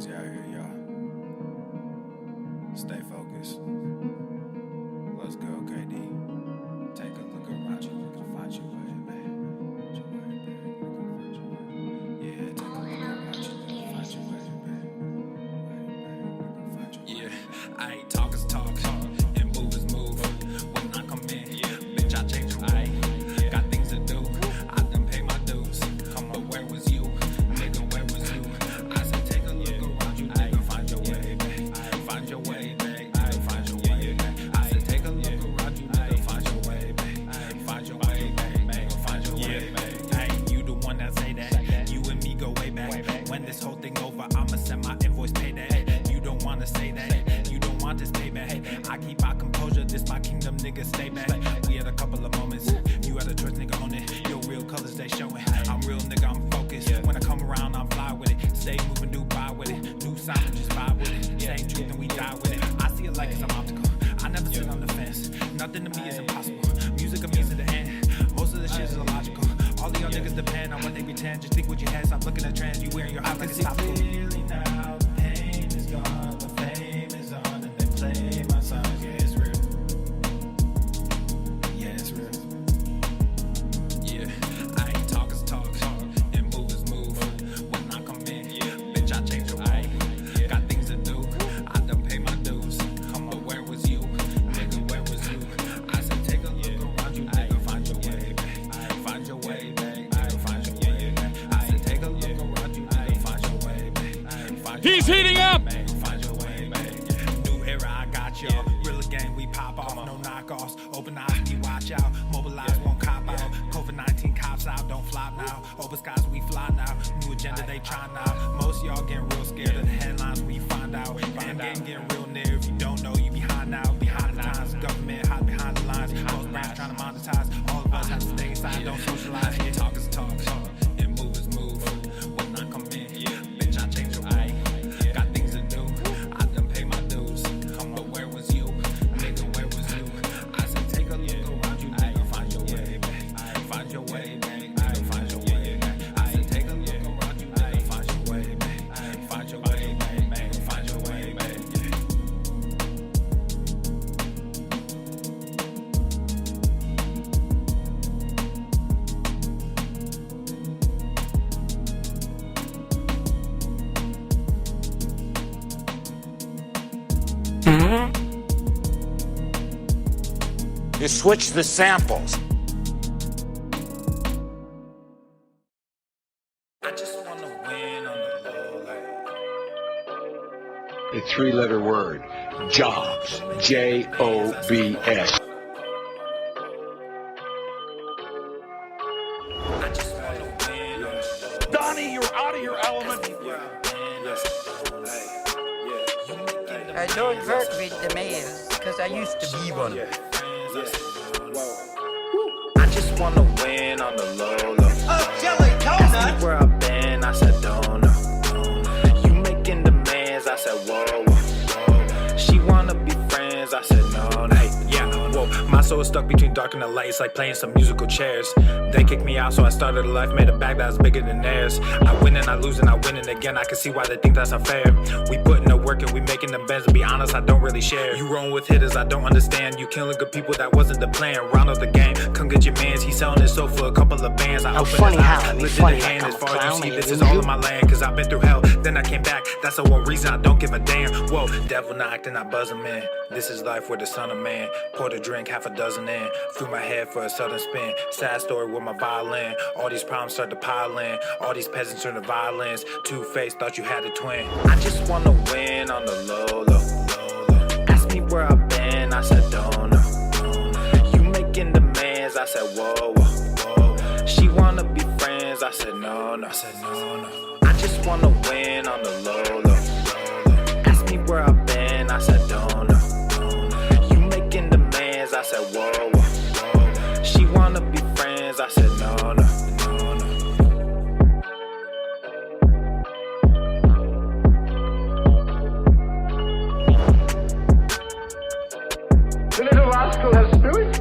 crazy out here, y'all. Stay focused. Let's go, KD. Take a look around you, we can find your way, man. Yeah, take a look around you, we can find your way, man. Yeah, I ain't talk is talk, and move is move. When I come in, bitch, I change the rule. Got things to do, I done pay my dues. But where was you? Nigga, where was you? I said take a look around you, nigga, find your way, babe. Find your way, babe. Find your way, babe. I said take a look around you, nigga, find your way, babe. Find your way, babe. Find your way, babe. Hey, you the one that say that. You and me go way back. When this whole thing over, I'ma send my invoice, pay that. You don't wanna say that. You don't want this payback. I keep my composure, this my kingdom, nigga, stay back. We had a couple of moments. You had a choice, nigga, own it. Your real colors, they showing. I'm real, nigga, I'm focused. When I come around, I'm fly with it. Stay moving, do buy with it. New sound, just vibe with it. Same truth, and we die with it. I see it like it's an optical. I never sit on the fence. Nothing to me is impossible. Music of me to the end. Most of the shit is illogical. All of y'all niggas depend on what they pretend. Just think what you had. Stop looking at trends. You wearing your heart like it's topical. Now the pain is gone, the fame is on, and they play my songs. Yeah, it's real. Yeah, it's real. Yeah, I ain't talk is talk, and move is move. When I come in, bitch, I change the rule. Got things to do, I done pay my dues. But where was you? Nigga, where was you? I said take a look around you, nigga, find your way, babe. Find your way, babe. Find your way, babe. I said take a look around you, nigga, find your way, babe. He's heating up! Find your way, babe. New era, I got y'all. Real game, we pop off, no knockoffs. Open eyes, we watch out. Mobilize, won't cop out. COVID-19 cops out, don't flop now. Open skies, we fly now. New agenda, they try now. Most y'all getting real scared of the headlines, we find out. End game getting real near. If you don't know, you behind now. Behind the times, government hot behind the lines. Most brands trying to monetize. All of us have to stay inside, don't socialize. Talk is talk, and move is move. When I come in, bitch, I change the rule. Got things to do, I done pay my dues. But where was you? Nigga, where was you? I said take a look around you, nigga, find your way, babe. Find your way, babe. Find your way, babe. I said take a look around you, nigga, find your way, babe. Find your way, babe. Find your way, babe. You switch the samples. I just wanna win on the low, like. A three-letter word, jobs, J-O-B-S. I just wanna win on the low. Donnie, you're out of your element. Don't work with the males, because I used to be one. I just wanna win on the low, low. Ask me where I've been, I said don't know. You making demands, I said whoa, whoa. She wanna be friends, I said no, no. Hey, yeah, whoa. My soul is stuck between dark and the light. It's like playing some musical chairs. They kicked me out, so I started a life, made a bag that was bigger than theirs. I win and I lose and I win and again. I can see why they think that's unfair. We putting the work and we making the beds. To be honest, I don't really share. You rolling with hitters, I don't understand. You killing good people, that wasn't the plan. Round up the game, come get your mans. He's selling his soul for a couple of bands. I open funny his how, eyes, I mean, lifted funny the hand. how As far as you see, clowny this it is is. all of my land. Cause I've been through hell, then I came back. That's the one reason I don't give a damn. Whoa, devil knocked and I buzz him in. This is life with the son of man. Poured a drink, half a dozen in. Threw my head for a sudden spin. Sad story with my violin. All these problems start to pile in. All these peasants turn to violence. Two-faced, thought you had a twin. I just wanna win on the low, low. Ask me where I've been, I said don't know. You making demands, I said whoa, whoa. She wanna be friends, I said no, no. I just wanna win on the low, low. Ask me where I've been, I said don't know. You making demands, I said whoa, whoa. She wanna be friends, I said no, no. The little rascal has spirit.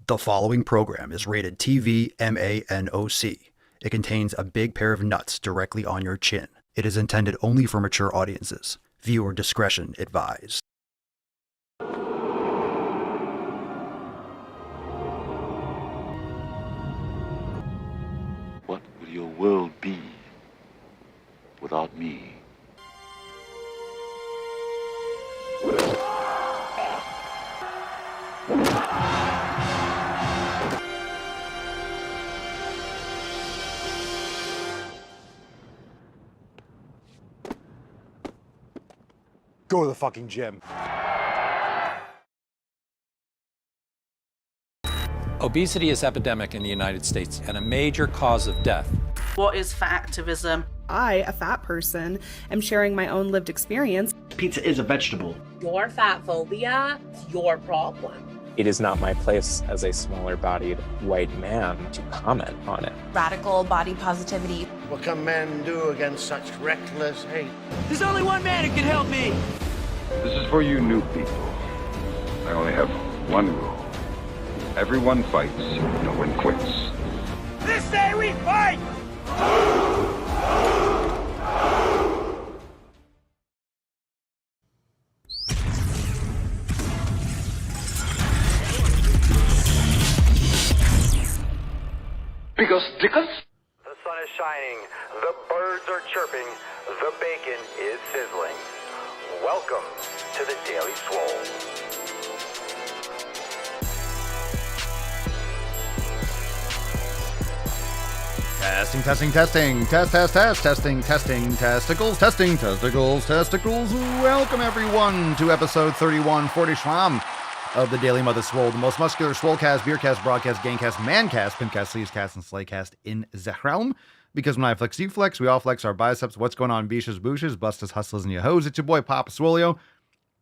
The following program is rated TV MANOC. It contains a big pair of nuts directly on your chin. It is intended only for mature audiences. Viewer discretion advised. What will your world be without me? Go to the fucking gym. Obesity is epidemic in the United States and a major cause of death. What is fat activism? I, a fat person, am sharing my own lived experience. Pizza is a vegetable. Your fat phobia is your problem. It is not my place as a smaller-bodied white man to comment on it. Radical body positivity. What can men do against such reckless hate? There's only one man who can help me. This is for you new people. I only have one rule. Everyone fights, no one quits. This day we fight! Because Dickens? The sun is shining, the birds are chirping, the bacon is sizzling. Welcome to the Daily Swole. Testing. Testicles. Welcome everyone to episode 3140 Schwam of the Daily Mother Swole, the most muscular Swolecast, Beercast, Broadcast, Gamecast, Mancast, Pimpcast, Sleevescast, and Slaycast in the realm. Because when I flex, you flex, we all flex our biceps. What's going on, beaches, booshes, bustas, hustlers, and your hoes? It's your boy, Papa Swolio,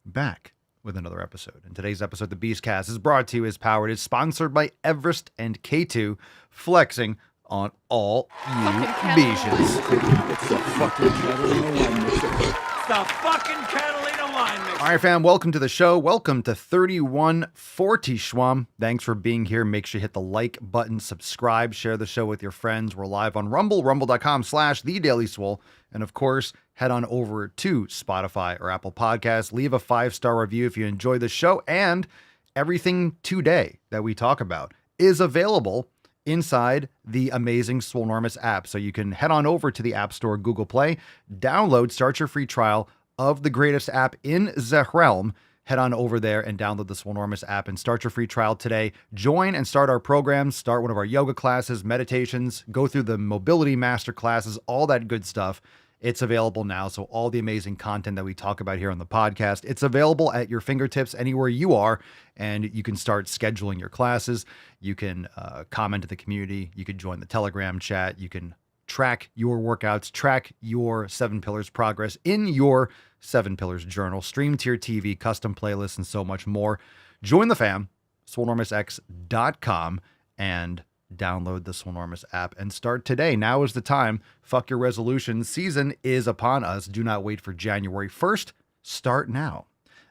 back with another episode. In today's episode, the Beastcast is brought to you, is powered, is sponsored by Everest and K2, flexing on all you beaches. It's the fucking Catalina wine mixer. It's the fucking Catalina wine mixer. All right, fam, welcome to the show. Welcome to 3140 Schwam. Thanks for being here. Make sure you hit the like button, subscribe, share the show with your friends. We're live on Rumble, rumble.com/TheDailySwole. And of course, head on over to Spotify or Apple Podcasts. Leave a 5-star review if you enjoy the show. And everything today that we talk about is available inside the amazing Swolenormous app. So you can head on over to the App Store, Google Play, download, start your free trial of the greatest app in the realm. Head on over there and download the Swolenormous app and start your free trial today. Join and start our programs, start one of our yoga classes, meditations, go through the mobility master classes, all that good stuff. It's available now. So all the amazing content that we talk about here on the podcast, it's available at your fingertips anywhere you are, and you can start scheduling your classes. You can comment to the community. You can join the Telegram chat. You can track your workouts, track your 7 Pillars progress in your 7 Pillars journal, stream to your TV, custom playlists, and so much more. Join the fam, swolenormousx.com, and download the Swolenormous app and start today. Now is the time. Fuck your resolutions. Season is upon us. Do not wait for January 1st. Start now.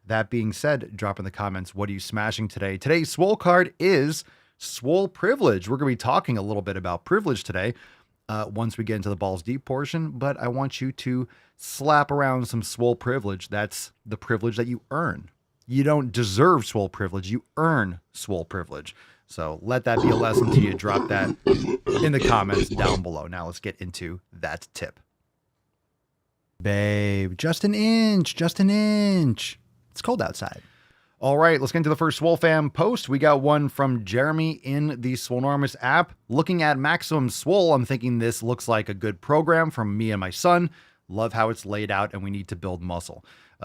That being said, drop in the comments, what are you smashing today? Today's Swole card is Swole Privilege. We're going to be talking a little bit about privilege today once we get into the balls deep portion, but I want you to slap around some Swole Privilege. That's the privilege that you earn. You don't deserve Swole Privilege. You earn Swole Privilege. So let that be a lesson to you. Drop that in the comments down below. Now let's get into that tip. Babe, just an inch. It's cold outside. All right, let's get into the first Swole Fam post. We got one from Jeremy in the Swolenormous app. Looking at Maximum Swole, I'm thinking this looks like a good program from me and my son. Love how it's laid out, and we need to build muscle.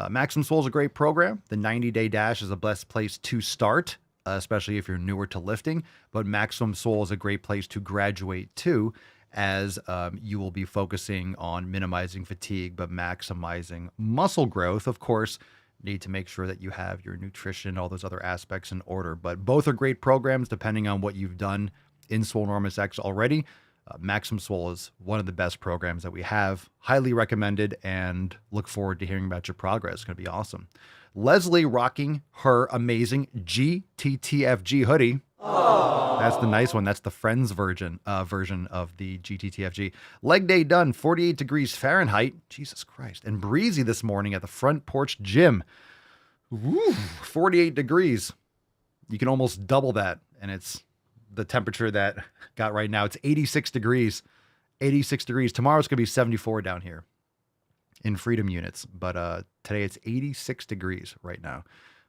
Maximum Swole is a great program. The 90-day dash is the best place to start, especially if you're newer to lifting, but Maximum Swole is a great place to graduate to, as you will be focusing on minimizing fatigue, but maximizing muscle growth. Of course, need to make sure that you have your nutrition, all those other aspects in order, but both are great programs depending on what you've done in Swolenormous X already. Maximum Swole is one of the best programs that we have. Highly recommended, and look forward to hearing about your progress. It's going to be awesome. Leslie rocking her amazing GTTFG hoodie. That's the nice one. That's the Friends version of the GTTFG. Leg day done, 48 degrees Fahrenheit. Jesus Christ. And breezy this morning at the front porch gym. Woo, 48 degrees. You can almost double that. And it's the temperature that got right now. It's 86 degrees. 86 degrees. Tomorrow's going to be 74 down here in Freedom units. But today it's 86 degrees right now.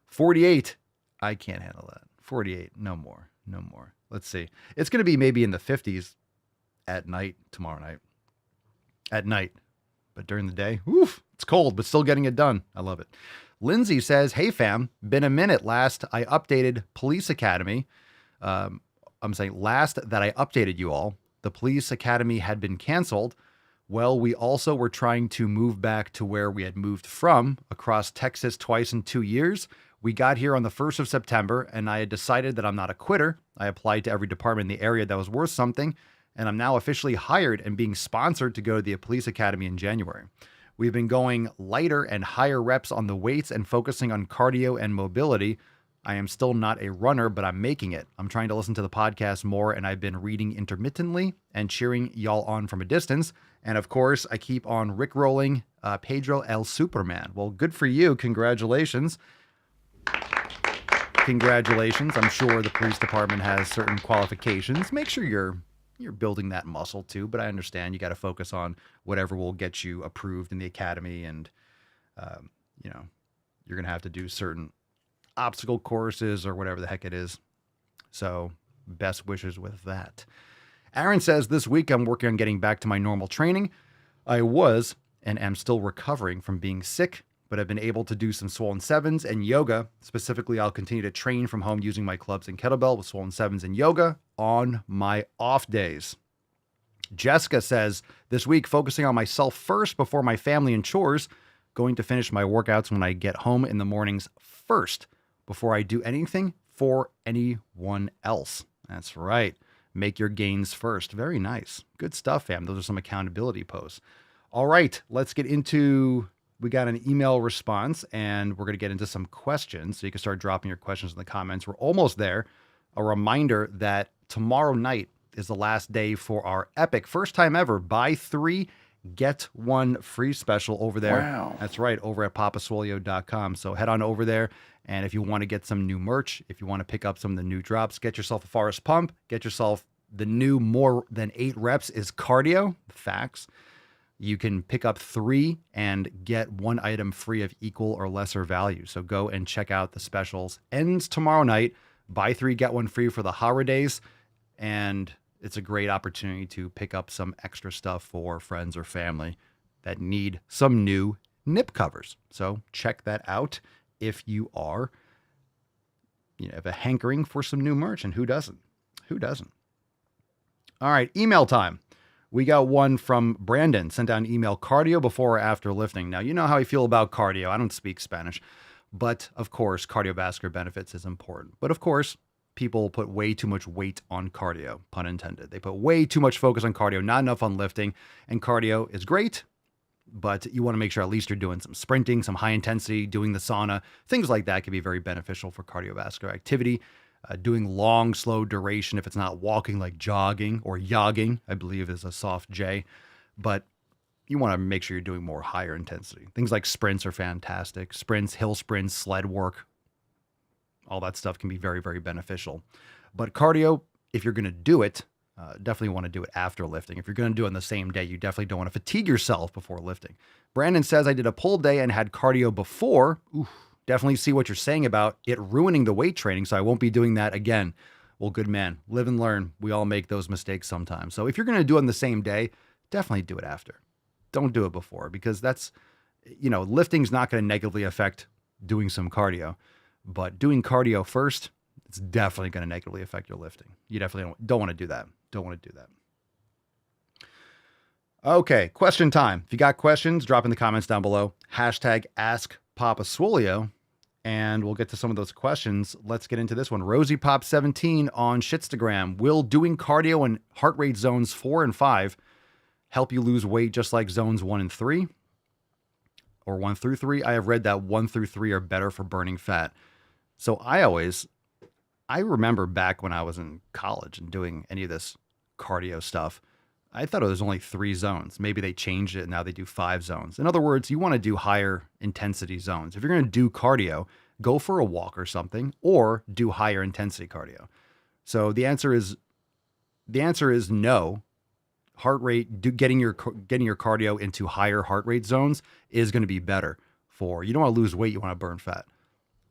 48. I can't handle that. 48. No more. No more. Let's see. It's going to be maybe in the 50s at night tomorrow night. At night. But during the day, woof, it's cold, but still getting it done. I love it. Lindsay says, hey fam, been a minute. Last I updated Police Academy. I'm saying last that I updated you all, the Police Academy had been canceled. Well, we also were trying to move back to where we had moved from across Texas twice in 2 years. We got here on the 1st of September, and I had decided that I'm not a quitter. I applied to every department in the area that was worth something, and I'm now officially hired and being sponsored to go to the Police Academy in January. We've been going lighter and higher reps on the weights and focusing on cardio and mobility. I am still not a runner, but I'm making it. I'm trying to listen to the podcast more, and I've been reading intermittently and cheering y'all on from a distance. And of course, I keep on rickrolling Pedro El Superman. Well, good for you. Congratulations. Congratulations. I'm sure the police department has certain qualifications. Make sure you're building that muscle too, but I understand you got to focus on whatever will get you approved in the academy, and you're going to have to do certain obstacle courses or whatever the heck it is. So best wishes with that. Aaron says, this week I'm working on getting back to my normal training. I was and am still recovering from being sick, but I've been able to do some Swollen Sevens and yoga. Specifically, I'll continue to train from home using my clubs and kettlebell with Swollen Sevens and yoga on my off days. Jessica says, this week focusing on myself first before my family and chores, going to finish my workouts when I get home in the mornings first before I do anything for anyone else. That's right. Make your gains first. Very nice. Good stuff, fam. Those are some accountability posts. All right, let's get into... We got an email response, and we're going to get into some questions. So you can start dropping your questions in the comments. We're almost there. A reminder that tomorrow night is the last day for our epic, first time ever, buy 3, get 1 free special over there. Wow. That's right, over at papaswolio.com. So head on over there, and if you want to get some new merch, if you want to pick up some of the new drops, get yourself a Forest Pump, get yourself the new more than 8 reps is cardio, facts. You can pick up 3 and get 1 item free of equal or lesser value. So go and check out the specials. Ends tomorrow night. Buy 3, get 1 free for the holidays. And it's a great opportunity to pick up some extra stuff for friends or family that need some new nip covers. So check that out if you are, have a hankering for some new merch. And who doesn't? Who doesn't? All right, email time. We got one from Brandon, sent out an email, cardio before or after lifting. Now, you know how I feel about cardio. I don't speak Spanish, but of course, cardiovascular benefits is important. But of course, people put way too much weight on cardio, pun intended. They put way too much focus on cardio, not enough on lifting. And cardio is great, but you want to make sure at least you're doing some sprinting, some high intensity, doing the sauna. Things like that can be very beneficial for cardiovascular activity. Doing long, slow duration, if it's not walking, like jogging or yogging, I believe is a soft J. But you want to make sure you're doing more higher intensity. Things like sprints are fantastic. Sprints, hill sprints, sled work, all that stuff can be very, very beneficial. But cardio, if you're going to do it, definitely want to do it after lifting. If you're going to do it on the same day, you definitely don't want to fatigue yourself before lifting. Brandon says, I did a pull day and had cardio before. Oof. Definitely see what you're saying about it ruining the weight training, so I won't be doing that again. Well, good man. Live and learn. We all make those mistakes sometimes. So if you're going to do it on the same day, definitely do it after. Don't do it before, because that's, lifting's not going to negatively affect doing some cardio. But doing cardio first, it's definitely going to negatively affect your lifting. You definitely don't want to do that. Don't want to do that. Okay, question time. If you got questions, drop in the comments down below. #AskPapaSwolio. And we'll get to some of those questions. Let's get into this one. RosiePop17 on Shitstagram. Will doing cardio in heart rate zones 4 and 5 help you lose weight just like zones 1 and 3? Or 1 through 3? I have read that 1 through 3 are better for burning fat. So I always I remember back when I was in college and doing any of this cardio stuff, I thought it was only 3 zones. Maybe they changed it and now they do 5 zones. In other words, you want to do higher intensity zones. If you're going to do cardio, go for a walk or something, or do higher intensity cardio. So the answer is no. Heart rate, getting your cardio into higher heart rate zones is going to be better for, you don't want to lose weight, you want to burn fat.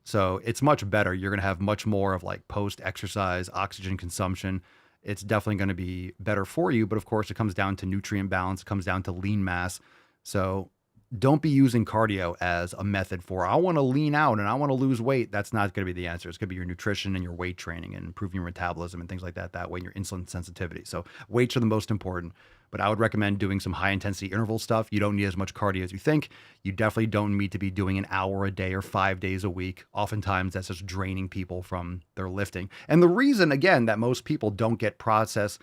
So it's much better. You're going to have much more of like post-exercise oxygen consumption. It's definitely going to be better for you. But of course, it comes down to nutrient balance. It comes down to lean mass. So don't be using cardio as a method for, I want to lean out and I want to lose weight. That's not going to be the answer. It's going to be your nutrition and your weight training and improving your metabolism and things like that. That way, your insulin sensitivity. So weights are the most important. But I would recommend doing some high intensity interval stuff. You don't need as much cardio as you think. You definitely don't need to be doing an hour a day or 5 days a week. Oftentimes that's just draining people from their lifting. And the reason, again, that most people don't get progress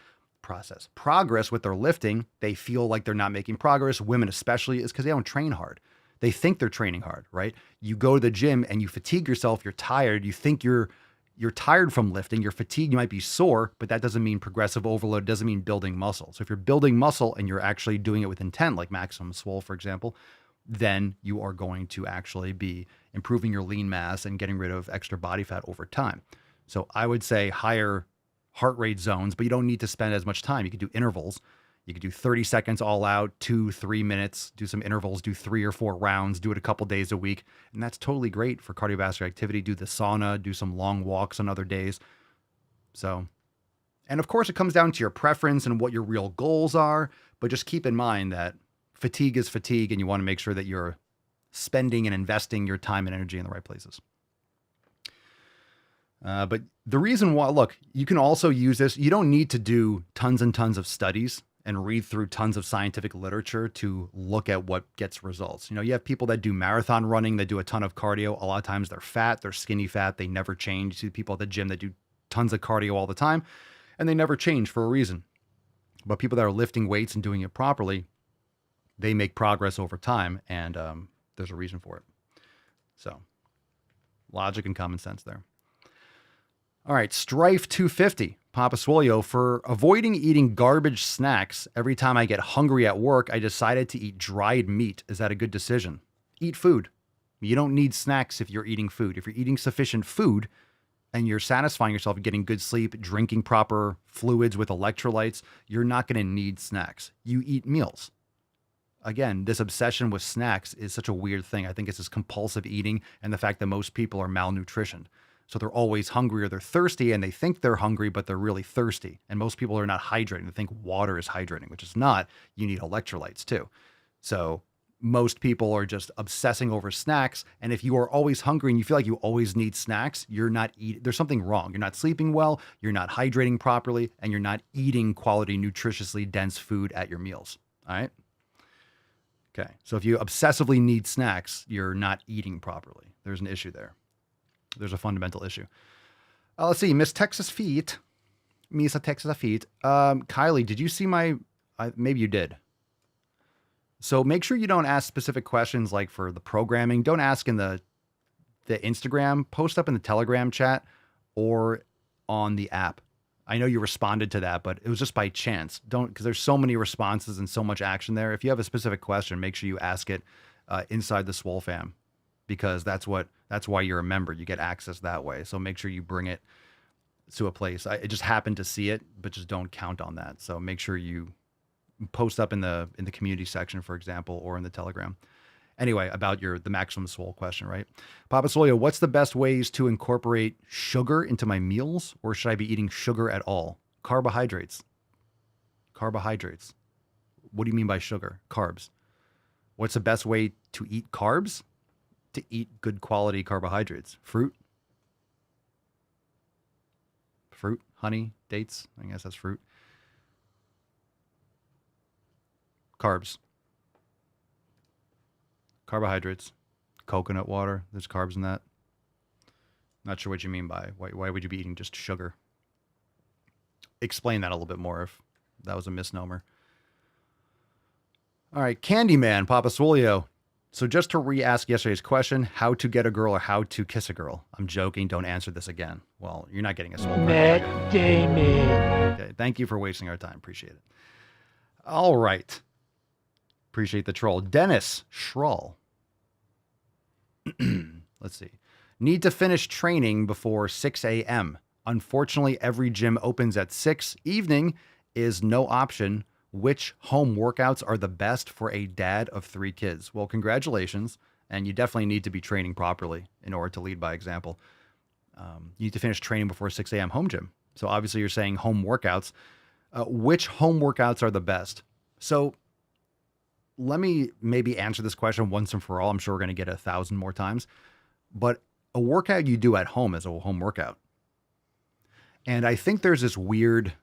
with their lifting, they feel like they're not making progress, women especially, is because they don't train hard. They think they're training hard, right? You go to the gym and you fatigue yourself, you're tired, you think you're tired from lifting, you're fatigued, you might be sore, but that doesn't mean progressive overload, doesn't mean building muscle. So if you're building muscle and you're actually doing it with intent, like maximum swole, for example, then you are going to actually be improving your lean mass and getting rid of extra body fat over time. So I would say higher heart rate zones, but you don't need to spend as much time. You could do intervals. You could do 30 seconds all out, 2-3 minutes, do some intervals, do 3 or 4 rounds, do it a couple days a week. And that's totally great for cardiovascular activity. Do the sauna, do some long walks on other days. So, and of course it comes down to your preference and what your real goals are, but just keep in mind that fatigue is fatigue and you want to make sure that you're spending and investing your time and energy in the right places. But the reason why, look, you can also use this. You don't need to do tons and tons of studies and read through tons of scientific literature to look at what gets results. You know, you have people that do marathon running, that do a ton of cardio. A lot of times they're fat, they're skinny fat, they never change. You see people at the gym that do tons of cardio all the time and they never change for a reason. But people that are lifting weights and doing it properly, they make progress over time, and there's a reason for it. So logic and common sense there. All right, Strife 250, Papa Swolio, for avoiding eating garbage snacks every time I get hungry at work, I decided to eat dried meat. Is that a good decision? Eat food. You don't need snacks if you're eating food. If you're eating sufficient food and you're satisfying yourself, getting good sleep, drinking proper fluids with electrolytes, you're not going to need snacks. You eat meals. Again, this obsession with snacks is such a weird thing. I think it's this compulsive eating and the fact that most people are malnutritioned. So they're always hungry or they're thirsty and they think they're hungry, but they're really thirsty. And most people are not hydrating. They think water is hydrating, which is not. You need electrolytes too. So most people are just obsessing over snacks. And if you are always hungry and you feel like you always need snacks, you're not eating. There's something wrong. You're not sleeping well. You're not hydrating properly, and you're not eating quality, nutritiously dense food at your meals. All right. Okay. So if you obsessively need snacks, you're not eating properly. There's an issue there. There's a fundamental issue. Let's see. Miss Texas Feet. Kylie, did you see my, maybe you did. So make sure you don't ask specific questions like for the programming. Don't ask in the Instagram, post up in the Telegram chat or on the app. I know you responded to that, but it was just by chance. Don't, because there's so many responses and so much action there. If you have a specific question, make sure you ask it inside the Swole fam, because that's why you're a member. You get access that way. So make sure you bring it to a place. I just happened to see it, but just don't count on that. So make sure you post up in the community section, for example, or in the Telegram. Anyway, about the maximum swole question, right? Papa Solio, what's the best ways to incorporate sugar into my meals, or should I be eating sugar at all? Carbohydrates. Carbohydrates. What do you mean by sugar? Carbs. What's the best way to eat carbs? To eat good quality carbohydrates. Fruit. Fruit, honey, dates. I guess that's fruit. Carbs. Carbohydrates. Coconut water. There's carbs in that. Not sure what you mean by why would you be eating just sugar? Explain that a little bit more if that was a misnomer. All right, Candyman, Papa Swolio. So just to re-ask yesterday's question, how to get a girl or how to kiss a girl. I'm joking. Don't answer this again. Well, you're not getting a Swole. Matt Damon. Okay, thank you for wasting our time. Appreciate it. All right. Appreciate the troll. Dennis Schrull. Let's see. Need to finish training before 6 a.m. Unfortunately, every gym opens at 6. Evening is no option. Which home workouts are the best for a dad of 3 kids? Well, congratulations. And you definitely need to be training properly in order to lead by example. You need to finish training before 6 a.m. home gym. So obviously you're saying home workouts. Which home workouts are the best? So let me maybe answer this question once and for all. I'm sure we're going to get 1,000 more times. But a workout you do at home is a home workout. And I think there's this weird,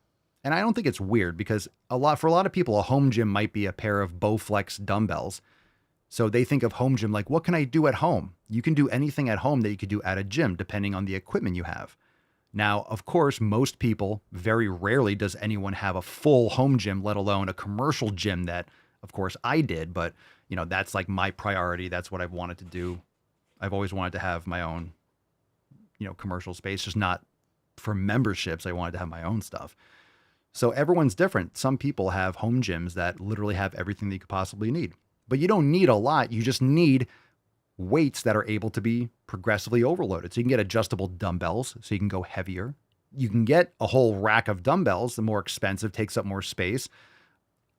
and I don't think it's weird because for a lot of people, a home gym might be a pair of Bowflex dumbbells. So they think of home gym like, what can I do at home? You can do anything at home that you could do at a gym, depending on the equipment you have. Now, of course, most people, very rarely does anyone have a full home gym, let alone a commercial gym that, of course, I did. But, that's like my priority. That's what I've wanted to do. I've always wanted to have my own, commercial space, just not for memberships. I wanted to have my own stuff. So everyone's different. Some people have home gyms that literally have everything that you could possibly need. But you don't need a lot. You just need weights that are able to be progressively overloaded. So you can get adjustable dumbbells so you can go heavier. You can get a whole rack of dumbbells. The more expensive, takes up more space.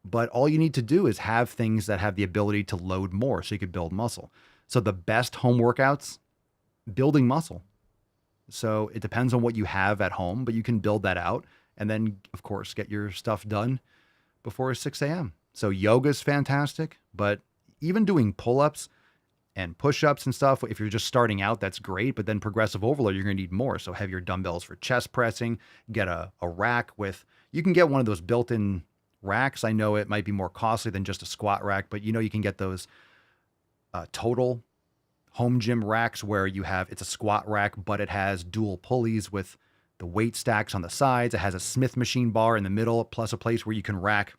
But all you need to do is have things that have the ability to load more so you could build muscle. So the best home workouts, building muscle. So it depends on what you have at home, but you can build that out and then, of course, get your stuff done before 6 a.m. So yoga is fantastic, but even doing pull-ups and push-ups and stuff, if you're just starting out, that's great. But then progressive overload, you're going to need more. So have your dumbbells for chest pressing, get a rack with, you can get one of those built-in racks. I know it might be more costly than just a squat rack, but you can get those total home gym racks where it's a squat rack, but it has dual pulleys with the weight stacks on the sides. It has a Smith machine bar in the middle, plus a place where you can rack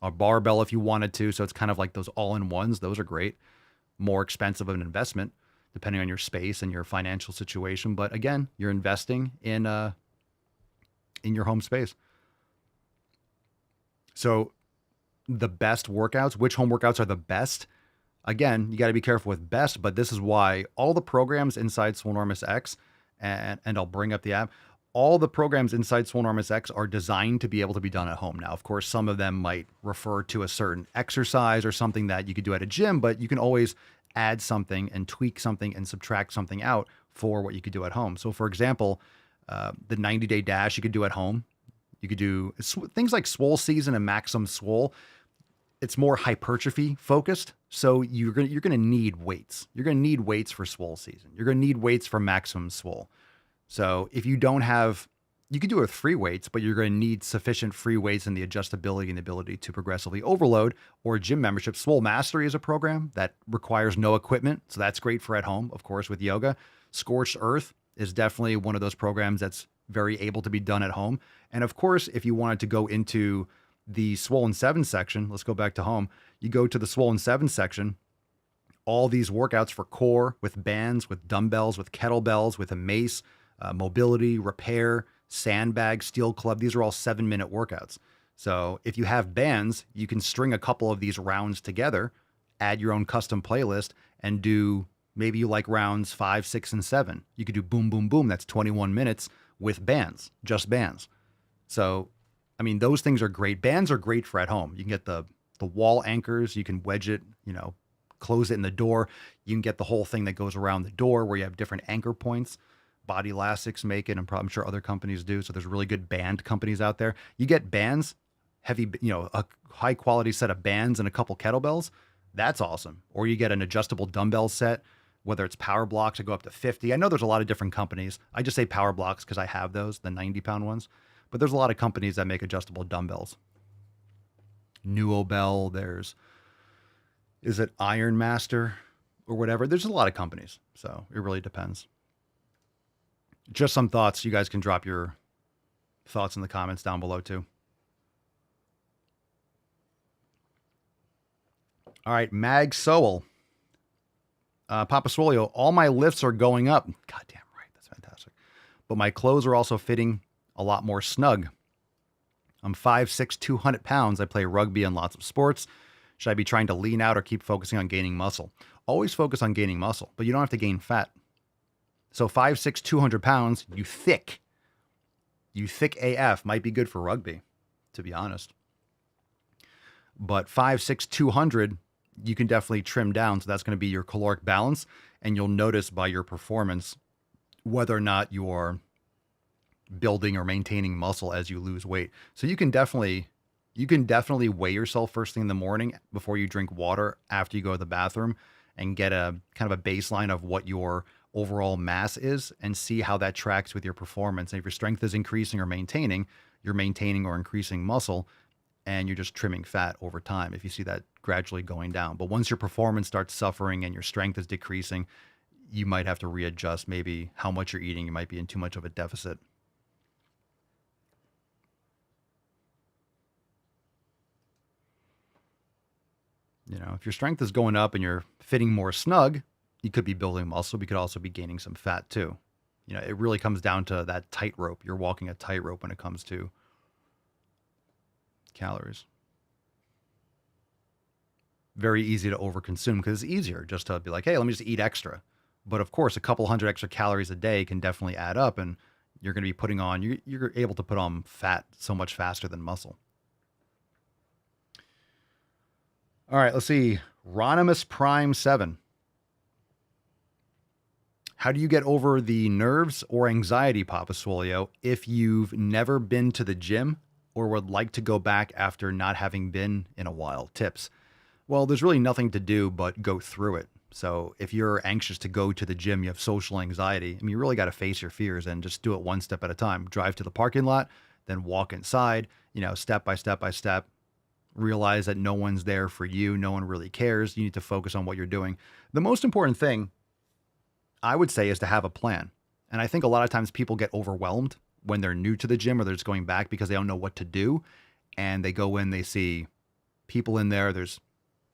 a barbell if you wanted to. So it's kind of like those all-in-ones. Those are great. More expensive of an investment, depending on your space and your financial situation. But again, you're investing in your home space. So the best workouts, which home workouts are the best? Again, you got to be careful with best, but this is why all the programs inside Swolenormous X, and I'll bring up the app, all the programs inside Swolenormous X are designed to be able to be done at home. Now, of course, some of them might refer to a certain exercise or something that you could do at a gym, but you can always add something and tweak something and subtract something out for what you could do at home. So for example, the 90-day dash you could do at home. You could do things like Swole Season and Maximum Swole. It's more hypertrophy focused. So you're going to need weights. You're going to need weights for Swole Season. You're going to need weights for Maximum Swole. So if you don't have, you could do it with free weights, but you're going to need sufficient free weights and the adjustability and the ability to progressively overload, or gym membership. Swole Mastery is a program that requires no equipment. So that's great for at home, of course, with yoga. Scorched Earth is definitely one of those programs that's very able to be done at home. And of course, if you wanted to go into the Swollen 7 section, let's go back to home. You go to the Swollen 7 section, all these workouts for core with bands, with dumbbells, with kettlebells, with a mace, mobility, repair, sandbag, steel club. These are all 7-minute workouts. So if you have bands, you can string a couple of these rounds together, add your own custom playlist, and do, maybe you like rounds 5, 6, and 7. You could do boom, boom, boom. That's 21 minutes with bands, just bands. So, I mean, those things are great. Bands are great for at home. You can get the wall anchors. You can wedge it, close it in the door. You can get the whole thing that goes around the door where you have different anchor points. Body Elastics make it, and I'm sure other companies do. So there's really good band companies out there. You get bands, heavy, a high quality set of bands and a couple kettlebells. That's awesome. Or you get an adjustable dumbbell set, whether it's Power Blocks to go up to 50. I know there's a lot of different companies. I just say Power Blocks because I have those, the 90-pound ones. But there's a lot of companies that make adjustable dumbbells. Nuobel, is it Iron Master or whatever? There's a lot of companies. So it really depends. Just some thoughts. You guys can drop your thoughts in the comments down below too. All right, Mag Sowell. Papa Swole, all my lifts are going up. Goddamn right. That's fantastic. But my clothes are also fitting a lot more snug. I'm 5'6", 200 pounds. I play rugby and lots of sports. Should I be trying to lean out or keep focusing on gaining muscle? Always focus on gaining muscle, but you don't have to gain fat. So 5'6", 200 pounds, you thick. You thick AF might be good for rugby, to be honest. But 5'6", 200, you can definitely trim down. So that's going to be your caloric balance. And you'll notice by your performance whether or not you're building or maintaining muscle as you lose weight. So you can definitely weigh yourself first thing in the morning before you drink water, after you go to the bathroom, and get a kind of a baseline of what your overall mass is and see how that tracks with your performance. And if your strength is increasing or maintaining, you're maintaining or increasing muscle, and you're just trimming fat over time if you see that gradually going down. But once your performance starts suffering and your strength is decreasing, you might have to readjust maybe how much you're eating. You might be in too much of a deficit. You know, if your strength is going up and you're fitting more snug, you could be building muscle. We could also be gaining some fat too. You know, it really comes down to that tightrope. You're walking a tightrope when it comes to calories. Very easy to overconsume because it's easier just to be like, hey, let me just eat extra. But of course, a couple hundred extra calories a day can definitely add up, and you're going to be putting on, you're able to put on fat so much faster than muscle. All right, let's see. Ronimus Prime 7. How do you get over the nerves or anxiety, Papa Swolio, if you've never been to the gym or would like to go back after not having been in a while? Tips. Well, there's really nothing to do but go through it. So if you're anxious to go to the gym, you have social anxiety, I mean, you really got to face your fears and just do it one step at a time. Drive to the parking lot, then walk inside, you know, step by step by step. Realize that no one's there for you. No one really cares. You need to focus on what you're doing. The most important thing, I would say, is to have a plan. And I think a lot of times people get overwhelmed when they're new to the gym or they're just going back because they don't know what to do. And they go in, they see people in there. There's,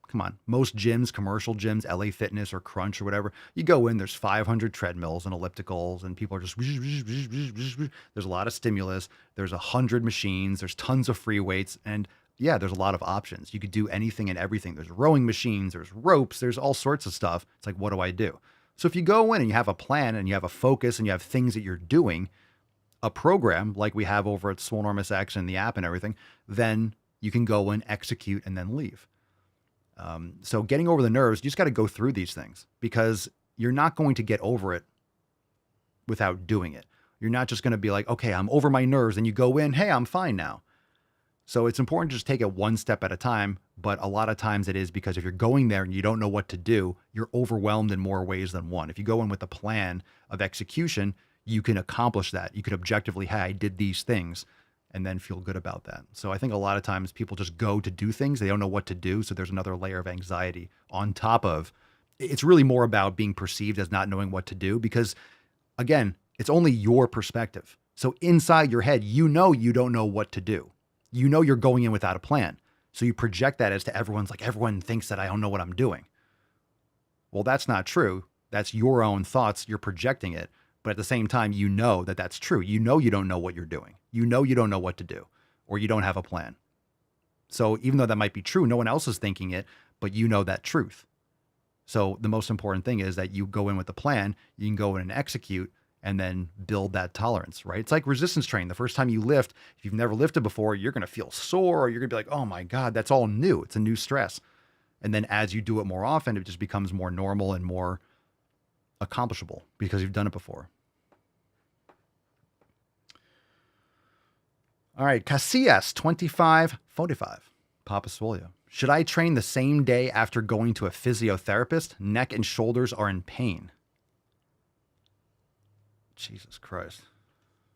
come on, most gyms, commercial gyms, LA Fitness or Crunch or whatever, you go in, there's 500 treadmills and ellipticals and people are just, there's a lot of stimulus. There's 100 machines. There's tons of free weights. And yeah, there's a lot of options. You could do anything and everything. There's rowing machines, there's ropes, there's all sorts of stuff. It's like, what do I do? So if you go in and you have a plan and you have a focus and you have things that you're doing, a program like we have over at Swolenormous X and the app and everything, then you can go and execute and then leave. So getting over the nerves, you just got to go through these things because you're not going to get over it without doing it. You're not just going to be like, okay, I'm over my nerves, and you go in, hey, I'm fine now. So it's important to just take it one step at a time. But a lot of times it is because if you're going there and you don't know what to do, you're overwhelmed in more ways than one. If you go in with a plan of execution, you can accomplish that. You can objectively, hey, I did these things, and then feel good about that. So I think a lot of times people just go to do things. They don't know what to do. So there's another layer of anxiety on top of, it's really more about being perceived as not knowing what to do because, again, it's only your perspective. So inside your head, you know you don't know what to do. You know you're going in without a plan. So you project that as to everyone's like, everyone thinks that I don't know what I'm doing. Well, that's not true. That's your own thoughts. You're projecting it. But at the same time, you know that that's true. You know you don't know what you're doing. You know you don't know what to do, or you don't have a plan. So even though that might be true, no one else is thinking it, but you know that truth. So the most important thing is that you go in with a plan, you can go in and execute, and then build that tolerance, right? It's like resistance training. The first time you lift, if you've never lifted before, you're going to feel sore, or you're going to be like, oh my God, that's all new. It's a new stress. And then as you do it more often, it just becomes more normal and more accomplishable because you've done it before. All right, Casillas 2545, Papa Swolio. Should I train the same day after going to a physiotherapist? Neck and shoulders are in pain. Jesus Christ.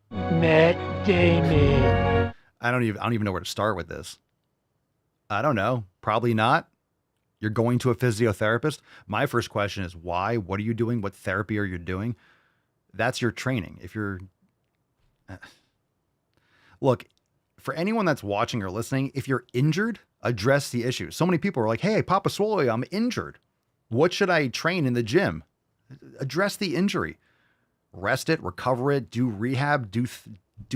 Matt Damon. I don't even know where to start with this. I don't know. Probably not. You're going to a physiotherapist. My first question is why? What are you doing? What therapy are you doing? That's your training. If you're, look, for anyone that's watching or listening, if you're injured, address the issue. So many people are like, hey, Papa Swole, I'm injured. What should I train in the gym? Address the injury. Rest it, recover it, do rehab, do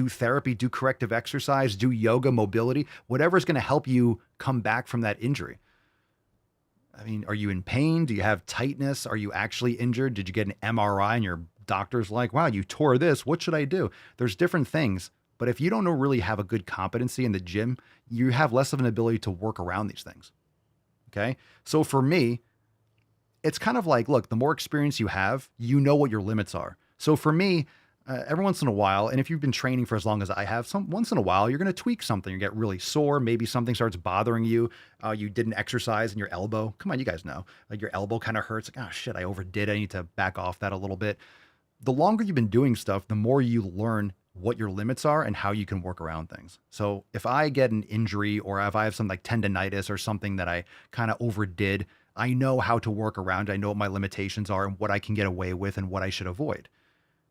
therapy, do corrective exercise, do yoga, mobility, whatever is going to help you come back from that injury. I mean, are you in pain? Do you have tightness? Are you actually injured? Did you get an MRI and your doctor's like, wow, you tore this. What should I do? There's different things. But if you don't really have a good competency in the gym, you have less of an ability to work around these things. Okay. So for me, it's kind of like, look, the more experience you have, you know what your limits are. So for me, every once in a while, and if you've been training for as long as I have, once in a while, you're going to tweak something. You get really sore. Maybe something starts bothering you. You didn't exercise in your elbow. Come on, you guys know. Like your elbow kind of hurts. Like, oh shit, I overdid. I need to back off that a little bit. The longer you've been doing stuff, the more you learn what your limits are and how you can work around things. So if I get an injury or if I have some like tendonitis or something that I kind of overdid, I know how to work around it. I know what my limitations are and what I can get away with and what I should avoid.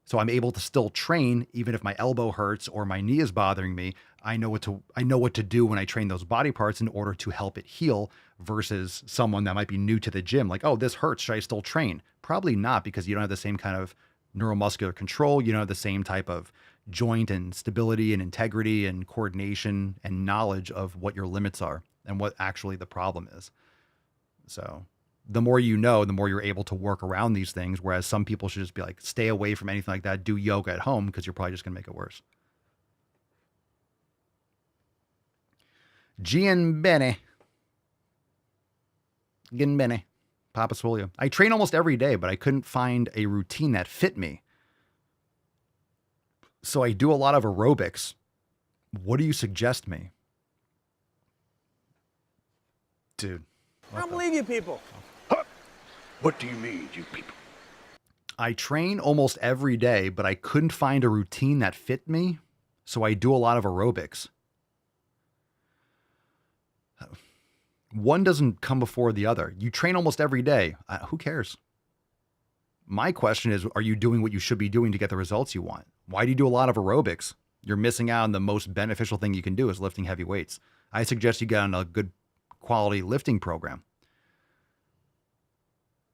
So I'm able to still train even if my elbow hurts or my knee is bothering me. I know what to do when I train those body parts in order to help it heal versus someone that might be new to the gym. Like, oh, this hurts. Should I still train? Probably not, because you don't have the same kind of neuromuscular control. You don't have the same type of joint and stability and integrity and coordination and knowledge of what your limits are and what actually the problem is. So the more you know, the more you're able to work around these things. Whereas some people should just be like, stay away from anything like that. Do yoga at home, because you're probably just going to make it worse. Gian bene. Papa Swole. I train almost every day, but I couldn't find a routine that fit me. So I do a lot of aerobics. What do you suggest me? Dude. I don't believe you people. What do you mean, you people? I train almost every day, but I couldn't find a routine that fit me. So I do a lot of aerobics. One doesn't come before the other. You train almost every day. Who cares? My question is, are you doing what you should be doing to get the results you want? Why do you do a lot of aerobics? You're missing out on the most beneficial thing you can do is lifting heavy weights. I suggest you get on a good quality lifting program.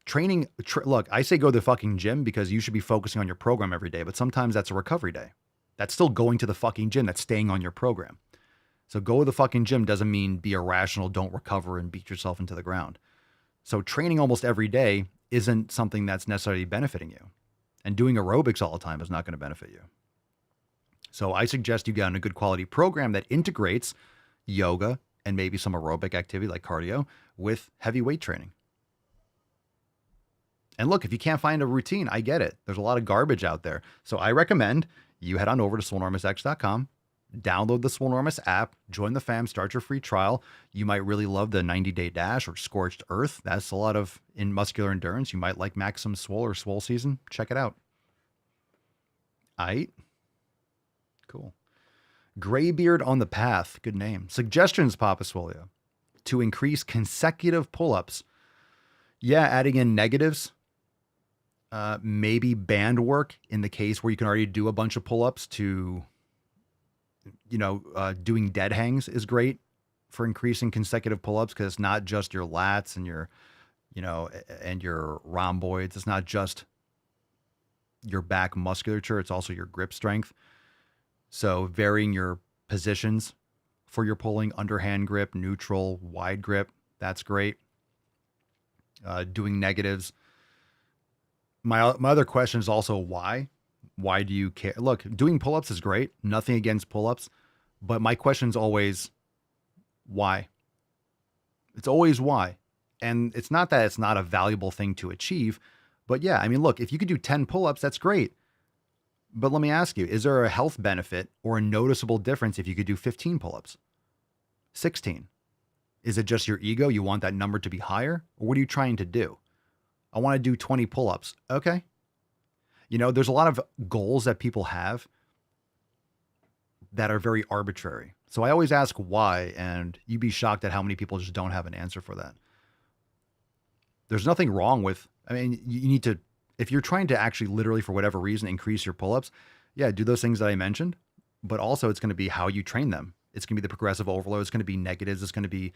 Training, look, I say go to the fucking gym because you should be focusing on your program every day, but sometimes that's a recovery day. That's still going to the fucking gym. That's staying on your program. So go to the fucking gym doesn't mean be irrational, don't recover and beat yourself into the ground. So training almost every day isn't something that's necessarily benefiting you. And doing aerobics all the time is not going to benefit you. So I suggest you get on a good quality program that integrates yoga and maybe some aerobic activity like cardio with heavy weight training. And look, if you can't find a routine, I get it. There's a lot of garbage out there. So I recommend you head on over to swolenormousx.com, download the Swolenormous app, join the fam, start your free trial. You might really love the 90-day dash or scorched earth. That's a lot of in muscular endurance. You might like Maximum Swole or Swole Season. Check it out. Aight. Cool. Graybeard on the Path. Good name. Suggestions, Papa Swolio, to increase consecutive pull-ups. Yeah, adding in negatives. Maybe band work in the case where you can already do a bunch of pull-ups to, doing dead hangs is great for increasing consecutive pull-ups because it's not just your lats and your, and your rhomboids. It's not just your back musculature. It's also your grip strength. So varying your positions for your pulling, underhand grip, neutral, wide grip. That's great. Doing negatives. My other question is also why? Why do you care? Look, doing pull-ups is great. Nothing against pull-ups. But my question is always why? It's always why. And it's not that it's not a valuable thing to achieve. But yeah, I mean, look, if you could do 10 pull-ups, that's great. But let me ask you, is there a health benefit or a noticeable difference if you could do 15 pull-ups? 16? Is it just your ego? You want that number to be higher? Or what are you trying to do? I want to do 20 pull-ups. Okay. There's a lot of goals that people have that are very arbitrary. So I always ask why, and you'd be shocked at how many people just don't have an answer for that. There's nothing wrong with, you need to, if you're trying to actually literally for whatever reason increase your pull-ups, yeah, do those things that I mentioned, but also it's going to be how you train them. It's going to be the progressive overload. It's going to be negatives. It's going to be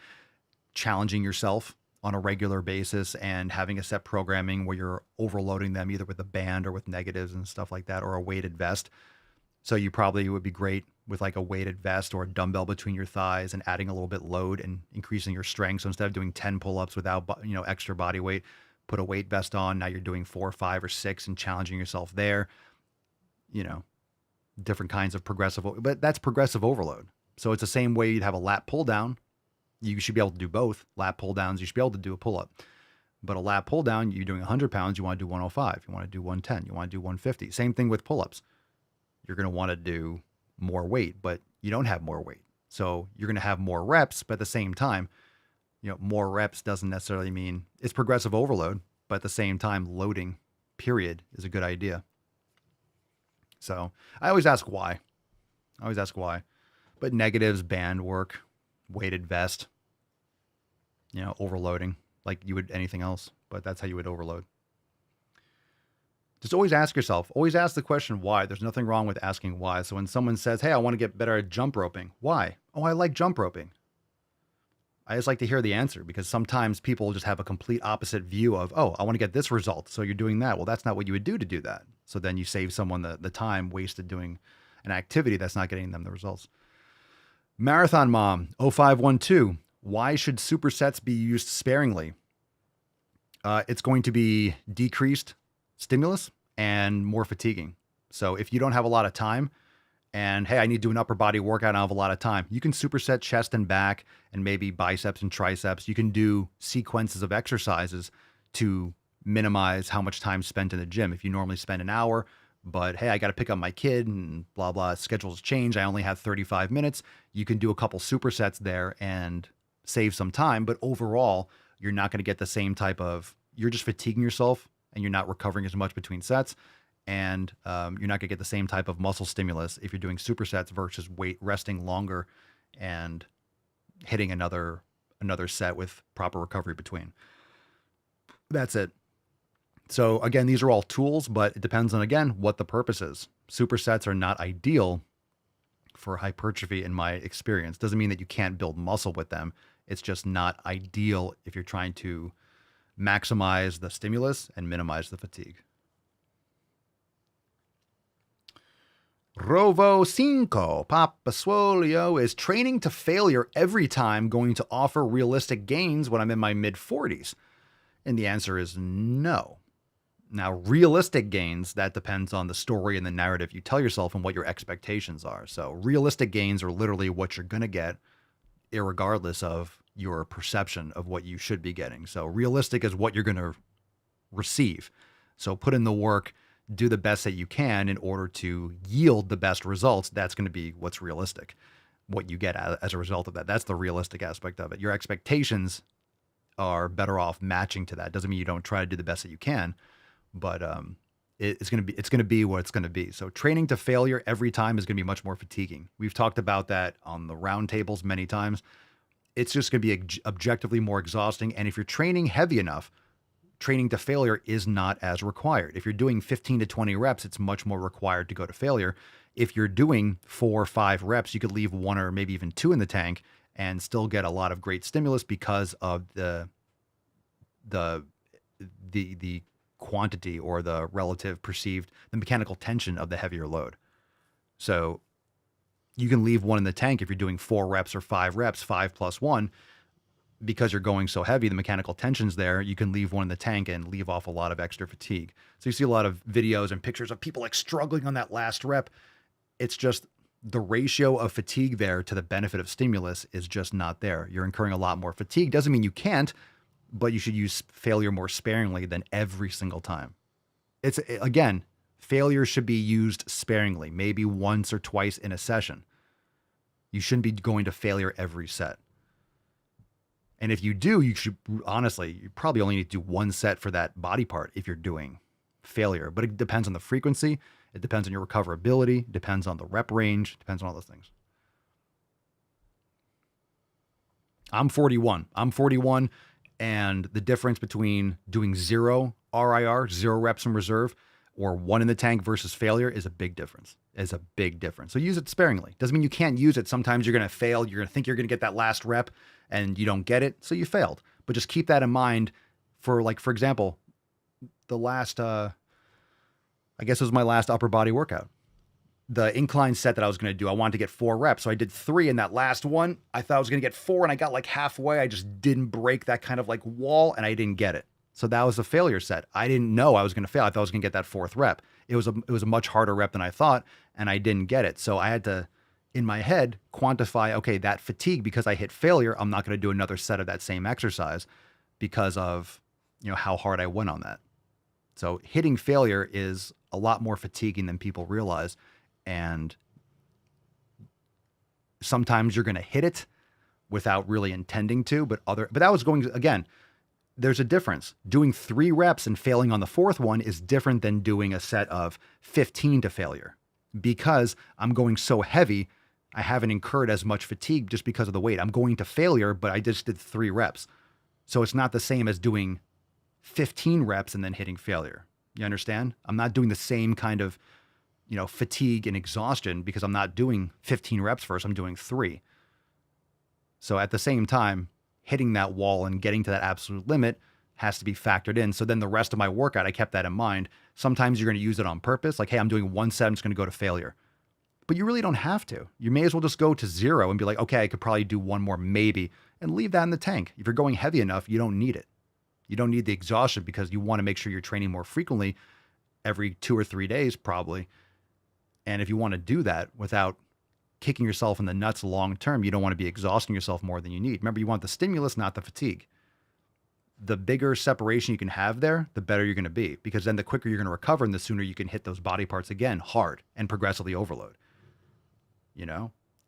challenging yourself on a regular basis and having a set programming where you're overloading them either with a band or with negatives and stuff like that, or a weighted vest. So you probably would be great with like a weighted vest or a dumbbell between your thighs and adding a little bit load and increasing your strength. So instead of doing 10 pull-ups without, extra body weight, put a weight vest on. Now you're doing 4, 5, or 6 and challenging yourself there. Different kinds of but that's progressive overload. So it's the same way you'd have a lat pull down. You should be able to do both. Lat pull downs, you should be able to do a pull up. But a lat pull down, you're doing 100 pounds, you want to do 105. You want to do 110. You want to do 150. Same thing with pull ups. You're going to want to do more weight, but you don't have more weight. So you're going to have more reps, but at the same time, more reps doesn't necessarily mean it's progressive overload, but at the same time, loading, period, is a good idea. So I always ask why. But negatives, band work, weighted vest, overloading like you would anything else, but that's how you would overload. Just always ask yourself, always ask the question why. There's nothing wrong with asking why. So when someone says, hey, I want to get better at jump roping. Why? Oh, I like jump roping. I just like to hear the answer, because sometimes people just have a complete opposite view of, oh, I want to get this result, so you're doing that. Well, that's not what you would do to do that. So then you save someone the time wasted doing an activity that's not getting them the results. Marathon Mom 0512, why should supersets be used sparingly? It's going to be decreased stimulus and more fatiguing. So if you don't have a lot of time and, hey, I need to do an upper body workout, I don't have a lot of time, you can superset chest and back and maybe biceps and triceps. You can do sequences of exercises to minimize how much time spent in the gym. If you normally spend an hour, but hey, I got to pick up my kid and blah, blah, schedules change, I only have 35 minutes. You can do a couple supersets there and save some time. But overall, you're not going to get the same type of, you're just fatiguing yourself and you're not recovering as much between sets. And you're not going to get the same type of muscle stimulus if you're doing supersets versus resting longer and hitting another set with proper recovery between. That's it. So again, these are all tools, but it depends on, again, what the purpose is. Supersets are not ideal for hypertrophy in my experience. Doesn't mean that you can't build muscle with them. It's just not ideal if you're trying to maximize the stimulus and minimize the fatigue. Rovo Cinco, Papa Swole, is training to failure every time going to offer realistic gains when I'm in my mid-40s? And the answer is no. Now, realistic gains, that depends on the story and the narrative you tell yourself and what your expectations are. So realistic gains are literally what you're going to get, irregardless of your perception of what you should be getting. So realistic is what you're going to receive. So put in the work, do the best that you can in order to yield the best results. That's going to be what's realistic, what you get as a result of that. That's the realistic aspect of it. Your expectations are better off matching to that. Doesn't mean you don't try to do the best that you can, but it's going to be what it's going to be. So training to failure every time is going to be much more fatiguing. We've talked about that on the roundtables many times. It's just going to be objectively more exhausting. And if you're training heavy enough, training to failure is not as required. If you're doing 15 to 20 reps, it's much more required to go to failure. If you're doing 4 or 5 reps, you could leave 1 or maybe even 2 in the tank and still get a lot of great stimulus because of the quantity or the relative perceived, the mechanical tension of the heavier load. So you can leave 1 in the tank if you're doing 4 reps or 5 reps, 5 plus 1, because you're going so heavy, the mechanical tension's there. You can leave 1 in the tank and leave off a lot of extra fatigue. So you see a lot of videos and pictures of people like struggling on that last rep. It's just the ratio of fatigue there to the benefit of stimulus is just not there. You're incurring a lot more fatigue. Doesn't mean you can't, but you should use failure more sparingly than every single time. It's, again, failure should be used sparingly, maybe once or twice in a session. You shouldn't be going to failure every set. And if you do, you should, honestly, you probably only need to do 1 set for that body part if you're doing failure. But it depends on the frequency. It depends on your recoverability. It depends on the rep range. It depends on all those things. I'm 41. And the difference between doing 0 RIR, 0 reps in reserve, or 1 in the tank versus failure is a big difference. So use it sparingly. Doesn't mean you can't use it. Sometimes you're going to fail. You're going to think you're going to get that last rep and you don't get it. So you failed. But just keep that in mind for like, for example, the last, I guess it was my last upper body workout. The incline set that I was going to do, I wanted to get 4 reps. So I did 3 in that last one. I thought I was going to get 4 and I got like halfway. I just didn't break that kind of like wall and I didn't get it. So that was a failure set. I didn't know I was going to fail. I thought I was going to get that 4th rep. It was a much harder rep than I thought and I didn't get it. So I had to, in my head, quantify, okay, that fatigue, because I hit failure, I'm not going to do another set of that same exercise because of, how hard I went on that. So hitting failure is a lot more fatiguing than people realize. And sometimes you're going to hit it without really intending to, but that was going, again, there's a difference. Doing 3 reps and failing on the 4th one is different than doing a set of 15 to failure. Because I'm going so heavy, I haven't incurred as much fatigue just because of the weight. I'm going to failure, but I just did 3 reps. So it's not the same as doing 15 reps and then hitting failure. You understand? I'm not doing the same kind of, fatigue and exhaustion because I'm not doing 15 reps first. I'm doing 3. So at the same time, hitting that wall and getting to that absolute limit has to be factored in. So then the rest of my workout, I kept that in mind. Sometimes you're going to use it on purpose. Like, hey, I'm doing 1 set, I'm just going to go to failure. But you really don't have to. You may as well just go to 0 and be like, okay, I could probably do 1 more maybe, and leave that in the tank. If you're going heavy enough, you don't need it. You don't need the exhaustion because you want to make sure you're training more frequently, every 2 or 3 days probably. And if you want to do that without kicking yourself in the nuts long term, you don't want to be exhausting yourself more than you need. Remember, you want the stimulus, not the fatigue. The bigger separation you can have there, the better you're going to be, because then the quicker you're going to recover and the sooner you can hit those body parts again hard and progressively overload.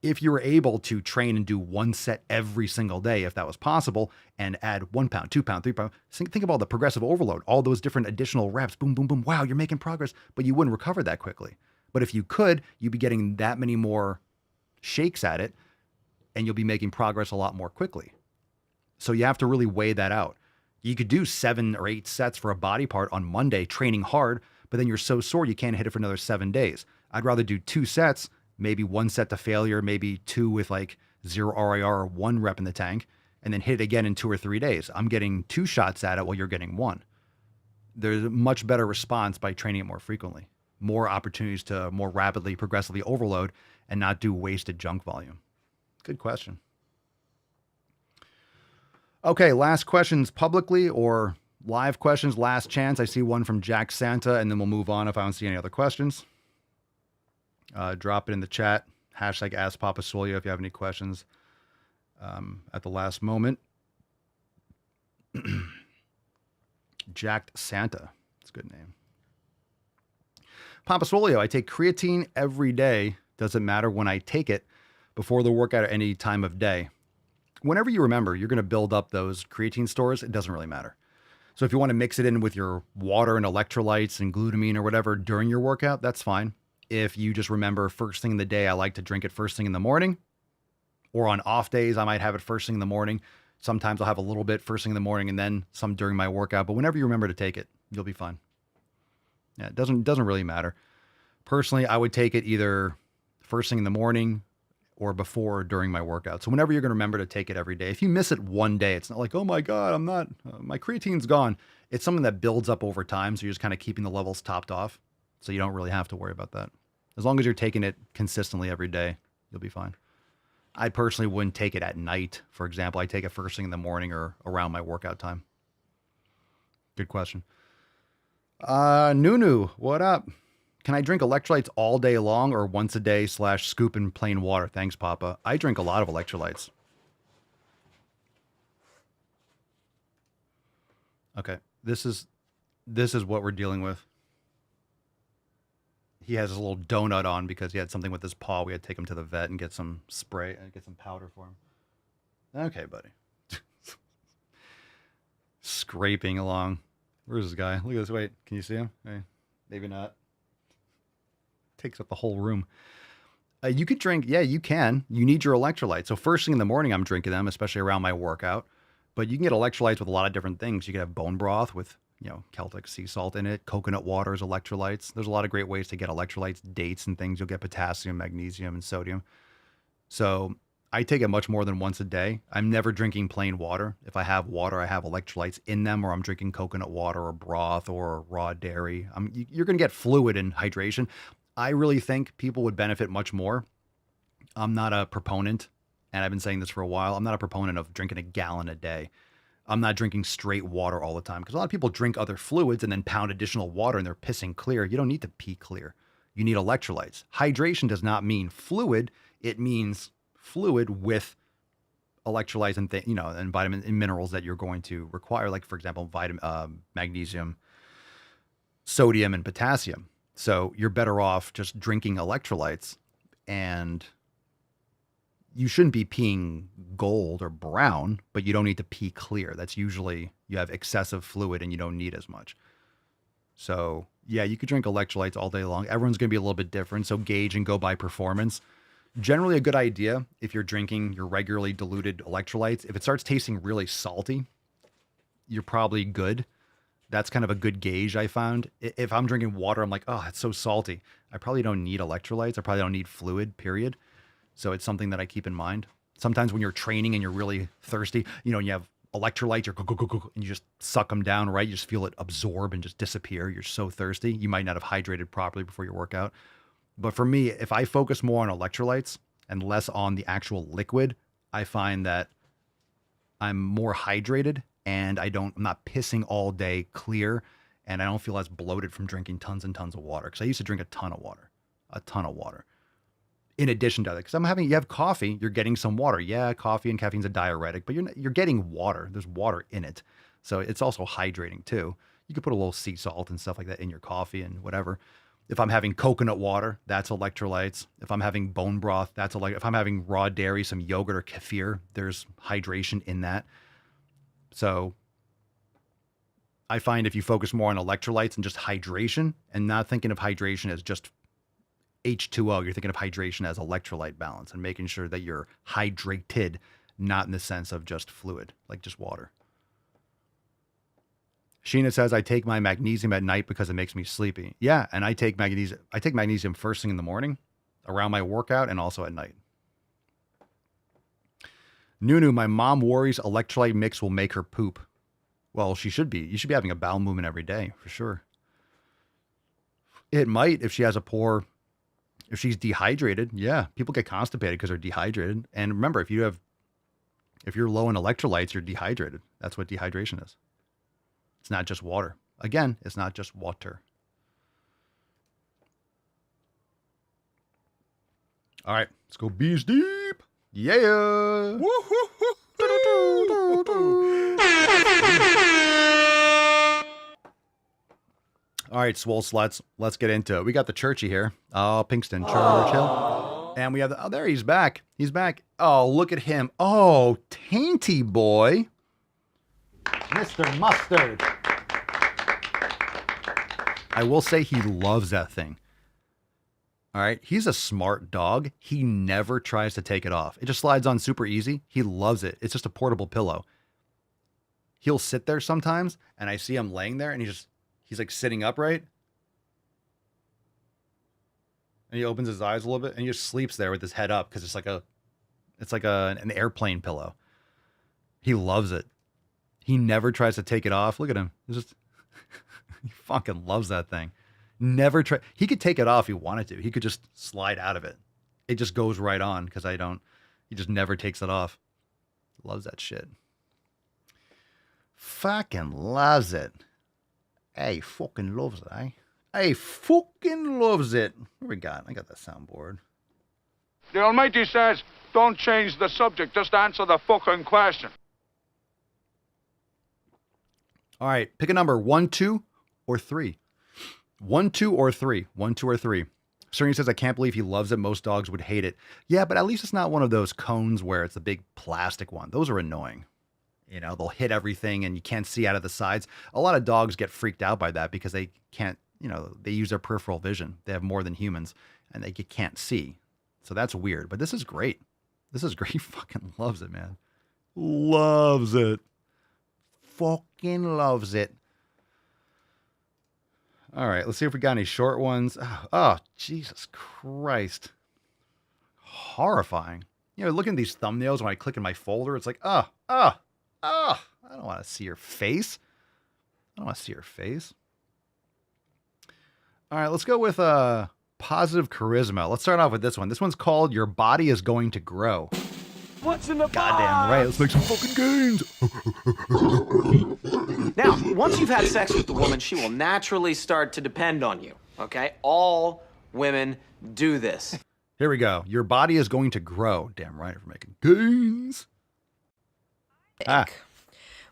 If you were able to train and do 1 set every single day, if that was possible, and add 1 pound, 2 pound, 3 pound, think about the progressive overload, all those different additional reps, boom, boom, boom. Wow, you're making progress, but you wouldn't recover that quickly. But if you could, you'd be getting that many more shakes at it and you'll be making progress a lot more quickly. So you have to really weigh that out. You could do 7 or 8 sets for a body part on Monday, training hard, but then you're so sore you can't hit it for another 7 days. I'd rather do 2 sets, maybe 1 set to failure, maybe 2 with like 0 RIR or 1 rep in the tank, and then hit it again in 2 or 3 days. I'm getting 2 shots at it while you're getting 1. There's a much better response by training it more frequently. More opportunities to more rapidly, progressively overload and not do wasted junk volume. Good question. Okay, last questions publicly or live questions, last chance. I see one from Jack Santa, and then we'll move on if I don't see any other questions. Drop it in the chat. Hashtag Ask Papa Swole if you have any questions at the last moment. Jacked Santa. It's a good name. Papa Swole, I take creatine every day. Doesn't matter when I take it, before the workout or any time of day. Whenever you remember, you're going to build up those creatine stores. It doesn't really matter. So if you want to mix it in with your water and electrolytes and glutamine or whatever during your workout, that's fine. If you just remember first thing in the day, I like to drink it first thing in the morning, or on off days, I might have it first thing in the morning. Sometimes I'll have a little bit first thing in the morning and then some during my workout, but whenever you remember to take it, you'll be fine. Yeah, it doesn't really matter. Personally, I would take it either first thing in the morning or before or during my workout. So whenever you're going to remember to take it every day. If you miss it one day, it's not like, oh my God, my creatine's gone. It's something that builds up over time. So you're just kind of keeping the levels topped off. So you don't really have to worry about that. As long as you're taking it consistently every day, you'll be fine. I personally wouldn't take it at night. For example, I take it first thing in the morning or around my workout time. Good question. Nunu, what up? Can I drink electrolytes all day long or once a day / scoop in plain water? Thanks, Papa. I drink a lot of electrolytes. Okay, this is what we're dealing with. He has his little donut on because he had something with his paw. We had to take him to the vet and get some spray and get some powder for him. Okay, buddy. Scraping along. Where's this guy? Look at this. Wait, can you see him? Hey, maybe not. Takes up the whole room. You could drink. Yeah, you can. You need your electrolytes. So first thing in the morning, I'm drinking them, especially around my workout. But you can get electrolytes with a lot of different things. You could have bone broth with, Celtic sea salt in it. Coconut water is electrolytes. There's a lot of great ways to get electrolytes, dates and things. You'll get potassium, magnesium, and sodium. So I take it much more than once a day. I'm never drinking plain water. If I have water, I have electrolytes in them, or I'm drinking coconut water or broth or raw dairy. You're going to get fluid and hydration. I really think people would benefit much more. I'm not a proponent, and I've been saying this for a while. I'm not a proponent of drinking a gallon a day. I'm not drinking straight water all the time because a lot of people drink other fluids and then pound additional water and they're pissing clear. You don't need to pee clear. You need electrolytes. Hydration does not mean fluid. It means fluid with electrolytes and and vitamins and minerals that you're going to require, like for example, magnesium, sodium, and potassium. So you're better off just drinking electrolytes, and you shouldn't be peeing gold or brown, but you don't need to pee clear. That's usually you have excessive fluid and you don't need as much. So yeah, you could drink electrolytes all day long. Everyone's going to be a little bit different. So gauge and go by performance. Generally a good idea if you're drinking your regularly diluted electrolytes. If it starts tasting really salty, you're probably good. That's kind of a good gauge I found. If I'm drinking water, I'm like, oh, it's so salty. I probably don't need electrolytes. I probably don't need fluid, period. So it's something that I keep in mind. Sometimes when you're training and you're really thirsty, and you have electrolytes, and you just suck them down, right? You just feel it absorb and just disappear. You're so thirsty. You might not have hydrated properly before your workout. But for me, if I focus more on electrolytes and less on the actual liquid, I find that I'm more hydrated and I'm not pissing all day clear, and I don't feel as bloated from drinking tons and tons of water. Because I used to drink a ton of water. In addition to that, because you have coffee, you're getting some water. Yeah, coffee and caffeine's a diuretic, but you're getting water. There's water in it. So it's also hydrating too. You could put a little sea salt and stuff like that in your coffee and whatever. If I'm having coconut water, that's electrolytes. If I'm having bone broth, that's if I'm having raw dairy, some yogurt or kefir, there's hydration in that. So I find if you focus more on electrolytes and just hydration and not thinking of hydration as just H2O, you're thinking of hydration as electrolyte balance and making sure that you're hydrated, not in the sense of just fluid, like just water. Sheena says, I take my magnesium at night because it makes me sleepy. Yeah, and I take magnesium first thing in the morning, around my workout, and also at night. Nunu, my mom worries electrolyte mix will make her poop. Well, she should be. You should be having a bowel movement every day, for sure. It might if she has if she's dehydrated. Yeah, people get constipated because they're dehydrated. And remember, if you're low in electrolytes, you're dehydrated. That's what dehydration is. It's not just water. Again, it's not just water. All right, let's go bees deep. Yeah. All right, swole sluts, let's get into it. We got the Churchy here. Oh, Pinkston Churchill. And we have there he's back. He's back. Oh, look at him. Oh, tainty boy. Mr. Mustard. I will say he loves that thing. All right. He's a smart dog. He never tries to take it off. It just slides on super easy. He loves it. It's just a portable pillow. He'll sit there sometimes and I see him laying there and he's like sitting upright. And he opens his eyes a little bit and he just sleeps there with his head up because it's like an airplane pillow. He loves it. He never tries to take it off. Look at him. He fucking loves that thing. Never try. He could take it off if he wanted to. He could just slide out of it. It just goes right on because he just never takes it off. Loves that shit. Fucking loves it. Hey, fucking loves it, eh? Hey, fucking loves it. What we got? I got that soundboard. The Almighty says, don't change the subject, just answer the fucking question. All right, pick a number, 1, 2, or 3. 1, 2, or 3. 1, 2, or 3. Serena says, I can't believe he loves it. Most dogs would hate it. Yeah, but at least it's not one of those cones where it's a big plastic one. Those are annoying. They'll hit everything and you can't see out of the sides. A lot of dogs get freaked out by that because they can't, they use their peripheral vision. They have more than humans and they can't see. So that's weird. But this is great. This is great. He fucking loves it, man. Loves it. Fucking loves it. All right, let's see if we got any short ones. Oh, Jesus Christ. Horrifying. You know, looking at these thumbnails when I click in my folder, it's like, I don't want to see your face. I don't want to see your face. All right, let's go with positive charisma. Let's start off with this one. This one's called Your Body is Going to Grow. What's in the Goddamn right. Let's make some fucking gains. Now, once you've had sex with the woman, she will naturally start to depend on you, okay? All women do this. Here we go. Your body is going to grow. Damn right for making gains.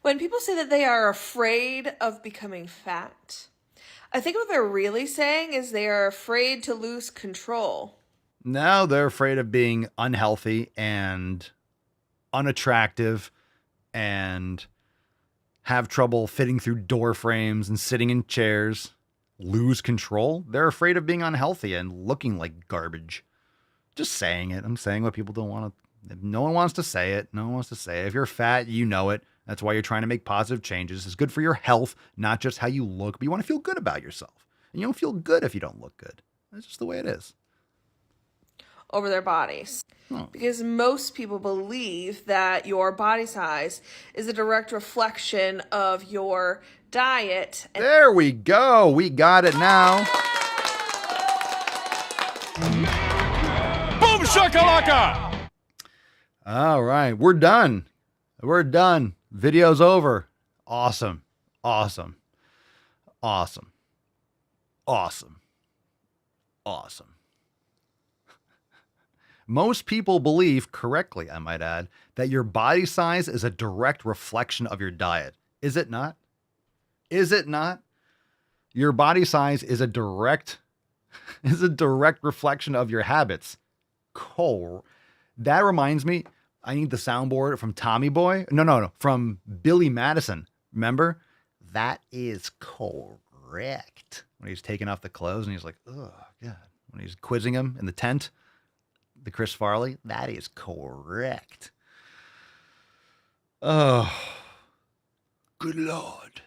When people say that they are afraid of becoming fat, I think what they're really saying is they are afraid to lose control. No, they're afraid of being unhealthy and unattractive and have trouble fitting through door frames and sitting in chairs. Lose control. They're afraid of being unhealthy and looking like garbage. Just saying it. I'm saying what people don't want to. No one wants to say it. No one wants to say it. If you're fat, you know it. That's why you're trying to make positive changes. It's good for your health, not just how you look, but you want to feel good about yourself. And you don't feel good if you don't look good. That's just the way it is. Over their bodies. Because most people believe that your body size is a direct reflection of your diet. There we go. We got it now. Boom shakalaka! All right. We're done. We're done. Video's over. Awesome. Awesome. Awesome. Awesome. Awesome. Most people believe, correctly I might add, that your body size is a direct reflection of your diet. Is it not? Is it not? Your body size is a direct reflection of your habits. Cool. That reminds me, I need the soundboard from Tommy Boy. No, from Billy Madison. Remember? That is correct. When he's taking off the clothes and he's like, oh, God. When he's quizzing him in the tent, the Chris Farley, that is correct. Oh, good Lord.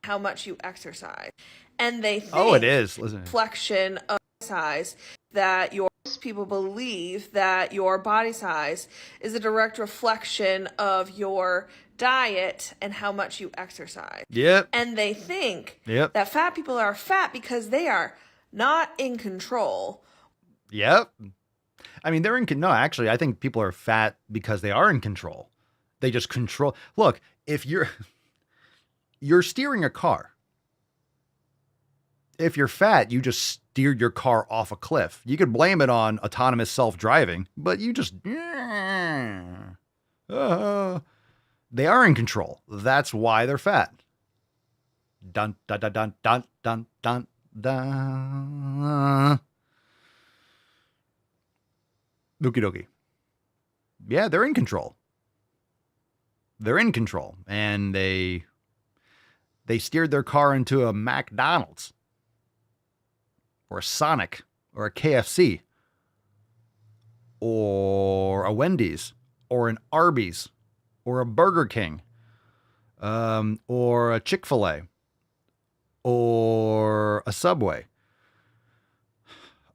How much you exercise. And they think it is. Listen. Reflection of size that most people believe that your body size is a direct reflection of your diet and how much you exercise. Yep. And they think that fat people are fat because they are not in control. Yep. I mean, no, actually, I think people are fat because they are in control. They just control. Look, if you're steering a car. If you're fat, you just steered your car off a cliff. You could blame it on autonomous self-driving, but you just, they are in control. That's why they're fat. Dun, dun, dun, dun, dun, dun, dun, dun. Okie dokie. Yeah, they're in control. They're in control. And they steered their car into a McDonald's or a Sonic or a KFC or a Wendy's or an Arby's or a Burger King or a Chick-fil-A or a Subway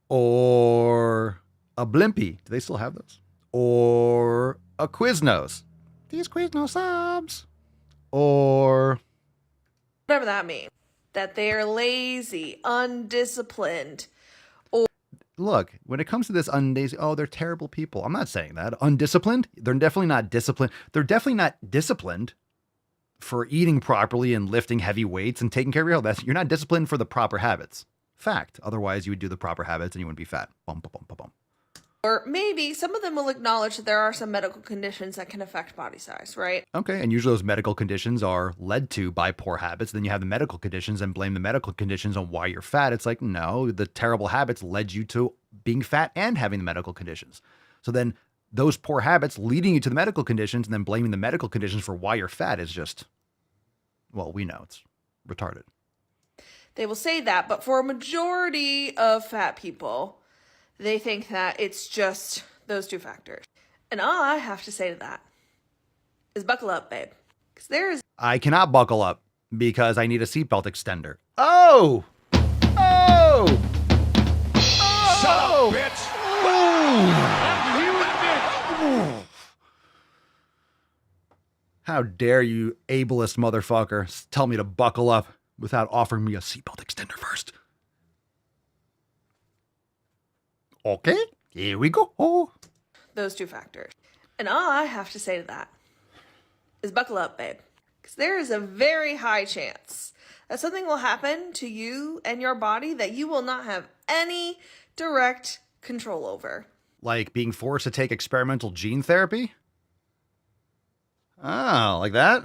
or a Blimpie. Do they still have those? Or a Quiznos. These Quiznos subs. Or whatever that means. That they're lazy, undisciplined. Or look, when it comes to this they're terrible people. I'm not saying that. Undisciplined? They're definitely not disciplined. They're definitely not disciplined for eating properly and lifting heavy weights and taking care of your health. You're not disciplined for the proper habits. Fact. Otherwise, you would do the proper habits and you wouldn't be fat. Bum, bum, bum, bum, bum. Or maybe some of them will acknowledge that there are some medical conditions that can affect body size, right? Okay, and usually those medical conditions are led to by poor habits. Then you have the medical conditions and blame the medical conditions on why you're fat. It's like, no, the terrible habits led you to being fat and having the medical conditions. So then those poor habits leading you to the medical conditions and then blaming the medical conditions for why you're fat is just, well, we know it's retarded. They will say that, but for a majority of fat people, they think that it's just those two factors. And all I have to say to that is buckle up, babe. Because I cannot buckle up because I need a seatbelt extender. Oh! Oh! Shut up, bitch! Oh! How dare you, ableist motherfucker, tell me to buckle up without offering me a seatbelt extender first. Okay, here we go. Those two factors. And all I have to say to that is buckle up, babe. Because there is a very high chance that something will happen to you and your body that you will not have any direct control over. Like being forced to take experimental gene therapy? Oh, like that?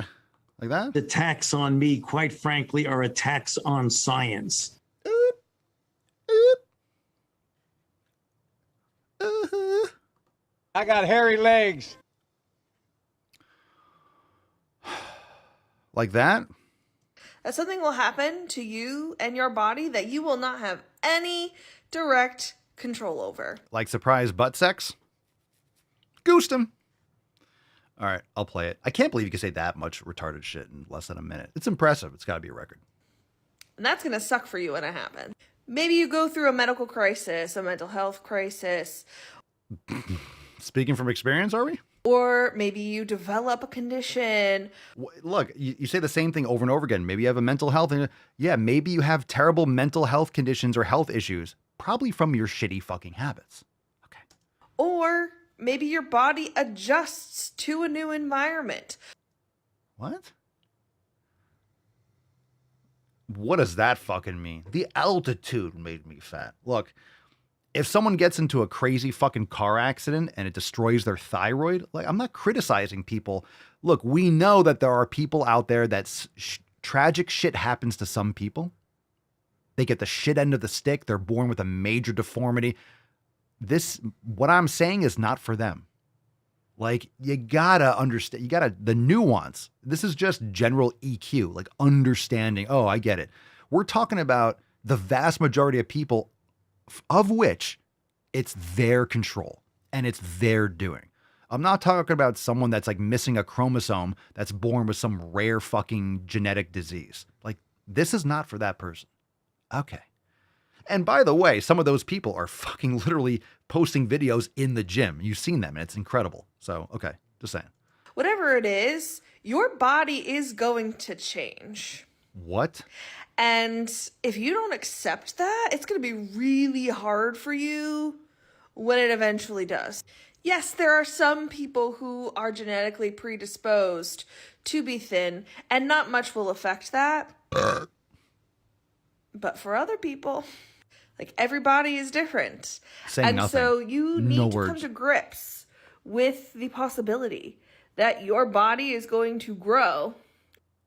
Like that? The attacks on me, quite frankly, are attacks on science. I got hairy legs. Like that? That something will happen to you and your body that you will not have any direct control over. Like surprise butt sex? Goosed him. All right, I'll play it. I can't believe you can say that much retarded shit in less than a minute. It's impressive. It's got to be a record. And that's going to suck for you when it happens. Maybe you go through a medical crisis, a mental health crisis. Speaking from experience, are we? Or maybe you develop a condition. Look, you say the same thing over and over again. Maybe you have a mental health. Yeah, maybe you have terrible mental health conditions or health issues. Probably from your shitty fucking habits. Okay. Or maybe your body adjusts to a new environment. What? What does that fucking mean? The altitude made me fat. Look, if someone gets into a crazy fucking car accident and it destroys their thyroid, like, I'm not criticizing people. Look, we know that there are people out there that tragic shit happens to some people. They get the shit end of the stick. They're born with a major deformity. What I'm saying is not for them. Like, you gotta understand, the nuance. This is just general EQ, like understanding. Oh, I get it. We're talking about the vast majority of people of which it's their control and it's their doing. I'm not talking about someone that's like missing a chromosome that's born with some rare fucking genetic disease. Like, this is not for that person. Okay. And by the way, some of those people are fucking literally posting videos in the gym. You've seen them and it's incredible. So, okay, just saying. Whatever it is, your body is going to change. What? And if you don't accept that, it's going to be really hard for you when it eventually does. Yes, there are some people who are genetically predisposed to be thin, and not much will affect that. But for other people, like, everybody is different. Saying nothing. So you need No to words. come to grips with the possibility that your body is going to grow.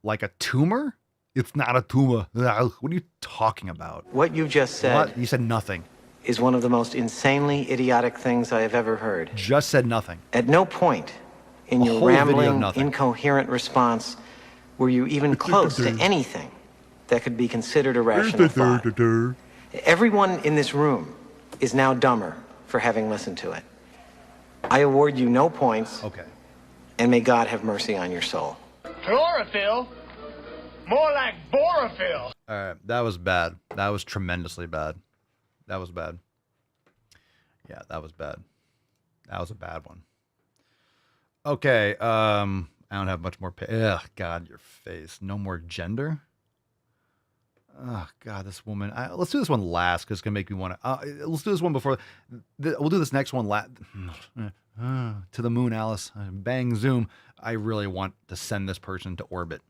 Like a tumor? It's not a tumor. What are you talking about? What you just said What? You said nothing. is one of the most insanely idiotic things I have ever heard. Just said nothing. At no point in A your whole video of rambling, nothing. incoherent response were you even close to anything that could be considered a rational thought. Everyone in this room is now dumber for having listened to it. I award you no points. Okay. And may God have mercy on your soul. Chlorophyll? More like borophyll. All right, that was bad. That was tremendously bad. That was bad. Yeah, that was bad. That was a bad one. Okay, I don't have much more. Ugh, God, your face. No more gender. Oh God, this woman. Let's do this one last because it's gonna make me want to. Let's do this one before. We'll do this next one last. To the moon, Alice. Bang, zoom. I really want to send this person to orbit.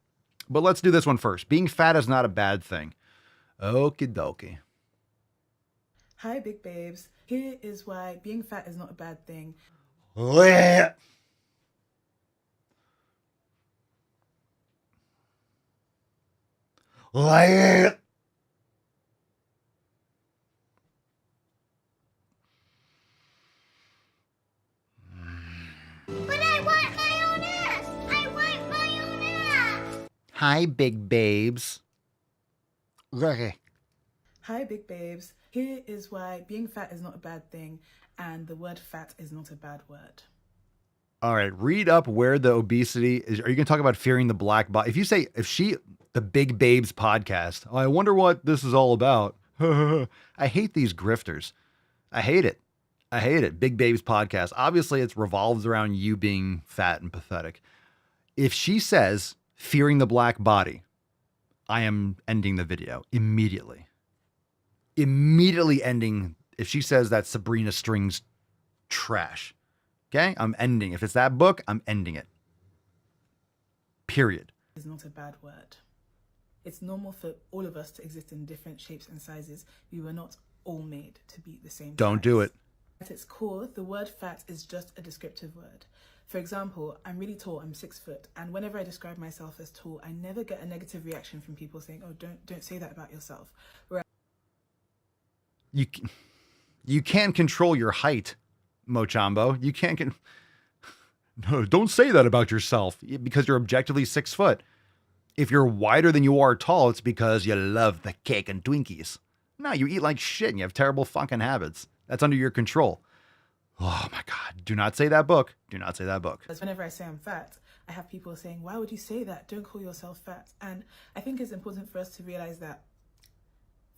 But let's do this one first. Being fat is not a bad thing. Okie dokie. Hi, big babes. Here is why being fat is not a bad thing. But I want my own ass! I want my own ass! Hi, big babes. Hi, big babes. Here is why being fat is not a bad thing, and the word fat is not a bad word. All right, read up where the obesity is. Are you going to talk about fearing the black body? The Big Babes podcast. Oh, I wonder what this is all about. I hate these grifters. I hate it. I hate it. Big Babes podcast. Obviously, it revolves around you being fat and pathetic. If she says, fearing the black body, I am ending the video immediately. Immediately ending. If she says that Sabrina Strings trash, okay, I'm ending. If it's that book, I'm ending it. Period. Is not a bad word. It's normal for all of us to exist in different shapes and sizes. We were not all made to be the same. Don't do it. At its core, the word fat is just a descriptive word. For example, I'm really tall, I'm 6 foot, and whenever I describe myself as tall, I never get a negative reaction from people saying, oh, don't say that about yourself. Whereas you can't control your height, Mochambo. You can't no, don't say that about yourself because you're objectively 6 foot. If you're wider than you are tall, it's because you love the cake and Twinkies. No, you eat like shit and you have terrible fucking habits. That's under your control. Oh my God. Do not say that book. Do not say that book. Whenever I say I'm fat, I have people saying, why would you say that? Don't call yourself fat. And I think it's important for us to realize that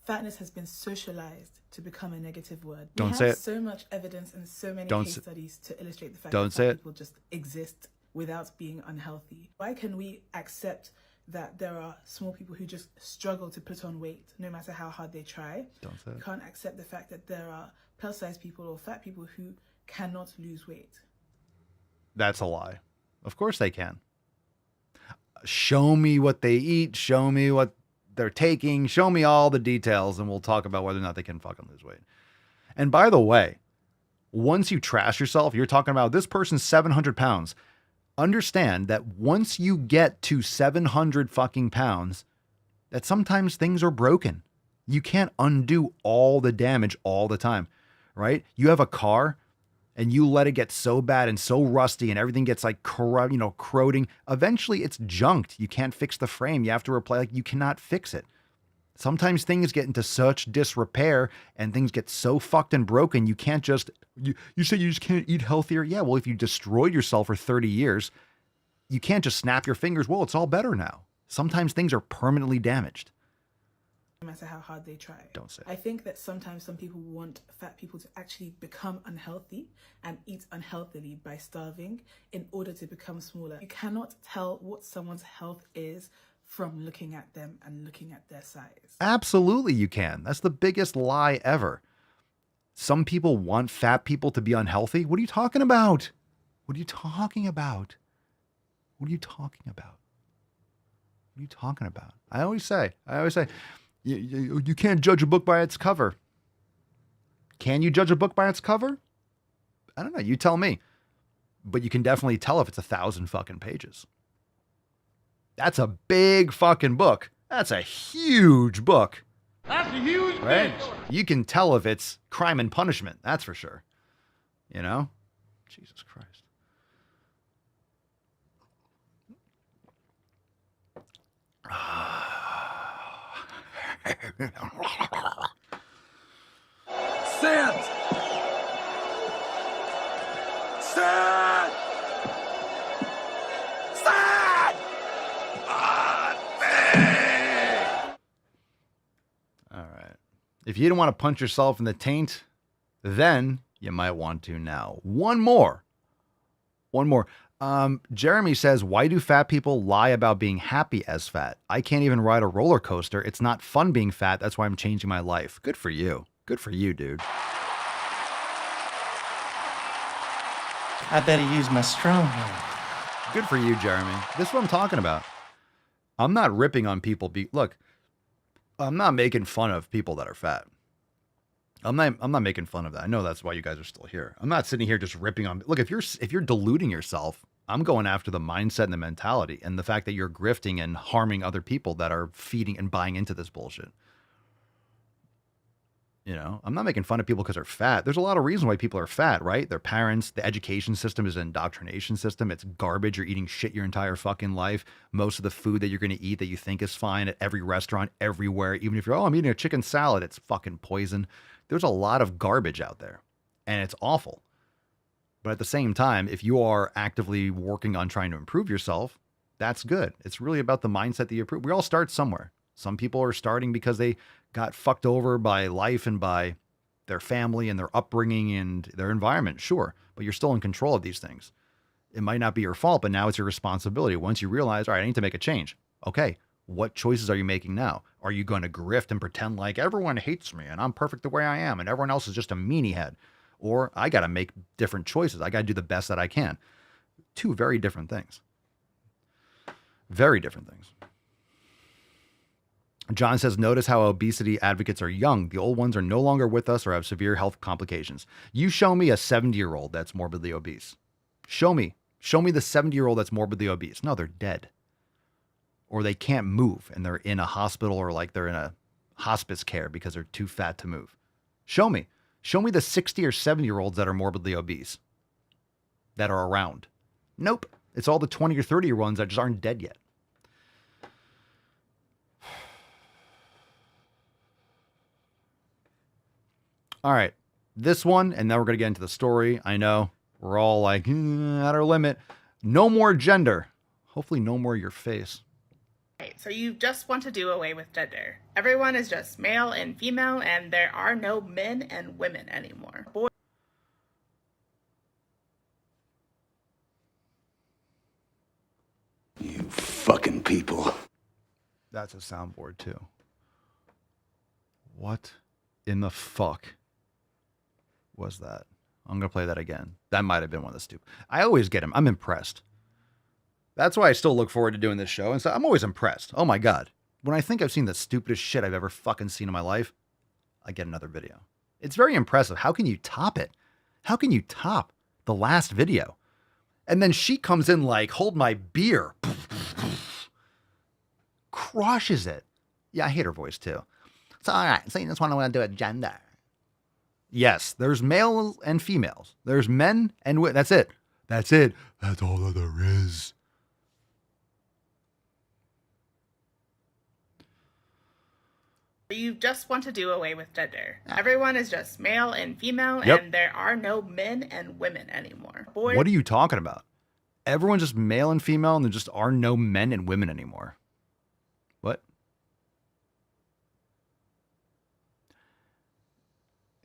fatness has been socialized to become a negative word. Don't say it. We have so much evidence and so many case studies to illustrate the fact that fat people just exist without being unhealthy. Why can we accept that there are small people who just struggle to put on weight no matter how hard they try? Don't say it. We can't accept the fact that there are plus size people or fat people who cannot lose weight. That's a lie. Of course they can. Show me what they eat. Show me what they're taking. Show me all the details and we'll talk about whether or not they can fucking lose weight. And by the way, once you trash yourself, you're talking about this person's 700 pounds. Understand that once you get to 700 fucking pounds, that sometimes things are broken. You can't undo all the damage all the time, right? You have a car and you let it get so bad and so rusty and everything gets like corroding. Eventually it's junked. You can't fix the frame. You have to replace, you cannot fix it. Sometimes things get into such disrepair and things get so fucked and broken, you can't just, you say you just can't eat healthier. Yeah, well, if you destroyed yourself for 30 years, you can't just snap your fingers. Well, it's all better now. Sometimes things are permanently damaged. No matter how hard they try. Don't say. I think that sometimes some people want fat people to actually become unhealthy and eat unhealthily by starving in order to become smaller. You cannot tell what someone's health is from looking at them and looking at their size. Absolutely you can. That's the biggest lie ever. Some people want fat people to be unhealthy. What are you talking about? What are you talking about? What are you talking about? What are you talking about? I always say, you can't judge a book by its cover. Can you judge a book by its cover? I don't know. You tell me. But you can definitely tell if it's 1,000 fucking pages. That's a big fucking book. That's a huge book. That's a huge right? bitch. You can tell if it's Crime and Punishment. That's for sure. You know? Jesus Christ. Stand! Stand! Stand! All right. If you didn't want to punch yourself in the taint, then you might want to now. One more. Jeremy says, why do fat people lie about being happy as fat? I can't even ride a roller coaster. It's not fun being fat. That's why I'm changing my life. Good for you. Good for you, dude. I better use my strong hand. Good for you, Jeremy. This is what I'm talking about. I'm not ripping on people. Look, I'm not making fun of people that are fat. I'm not making fun of that. I know that's why you guys are still here. I'm not sitting here just ripping on. Look, if you're deluding yourself, I'm going after the mindset and the mentality and the fact that you're grifting and harming other people that are feeding and buying into this bullshit. You know, I'm not making fun of people because they're fat. There's a lot of reasons why people are fat, right? Their parents, the education system is an indoctrination system. It's garbage. You're eating shit your entire fucking life. Most of the food that you're going to eat that you think is fine at every restaurant, everywhere, even if you're, I'm eating a chicken salad, it's fucking poison. There's a lot of garbage out there and it's awful. But at the same time, if you are actively working on trying to improve yourself, that's good. It's really about the mindset that you improve. We all start somewhere. Some people are starting because they got fucked over by life and by their family and their upbringing and their environment. Sure. But you're still in control of these things. It might not be your fault, but now it's your responsibility. Once you realize, all right, I need to make a change. Okay, what choices are you making now? Are you going to grift and pretend like everyone hates me and I'm perfect the way I am and everyone else is just a meanie head? Or I got to make different choices. I got to do the best that I can. Two very different things. Very different things. John says, notice how obesity advocates are young. The old ones are no longer with us or have severe health complications. You show me a 70-year-old that's morbidly obese. Show me the 70-year-old that's morbidly obese. No, they're dead. Or they can't move and they're in a hospital or like they're in a hospice care because they're too fat to move. Show me the 60 or 70-year-olds that are morbidly obese that are around. Nope. It's all the 20 or 30-year ones that just aren't dead yet. All right, this one, and then we're going to get into the story. I know we're all like at our limit. No more gender. Hopefully no more your face. Right, so you just want to do away with gender. Everyone is just male and female, and there are no men and women anymore. You fucking people. That's a soundboard too. What in the fuck was that? I'm going to play that again. That might have been one of the stupid. I always get him. I'm impressed. That's why I still look forward to doing this show. And so I'm always impressed. Oh my God. When I think I've seen the stupidest shit I've ever fucking seen in my life, I get another video. It's very impressive. How can you top it? How can you top the last video? And then she comes in like, hold my beer. Crushes it. Yeah, I hate her voice too. So, all right. So you just want to do a gender. Yes, there's male and females. There's men and women. That's it. That's it. That's all that there is. You just want to do away with gender. Everyone is just male and female, and there are no men and women anymore. What are you talking about? Everyone's just male and female, and there just are no men and women anymore. What?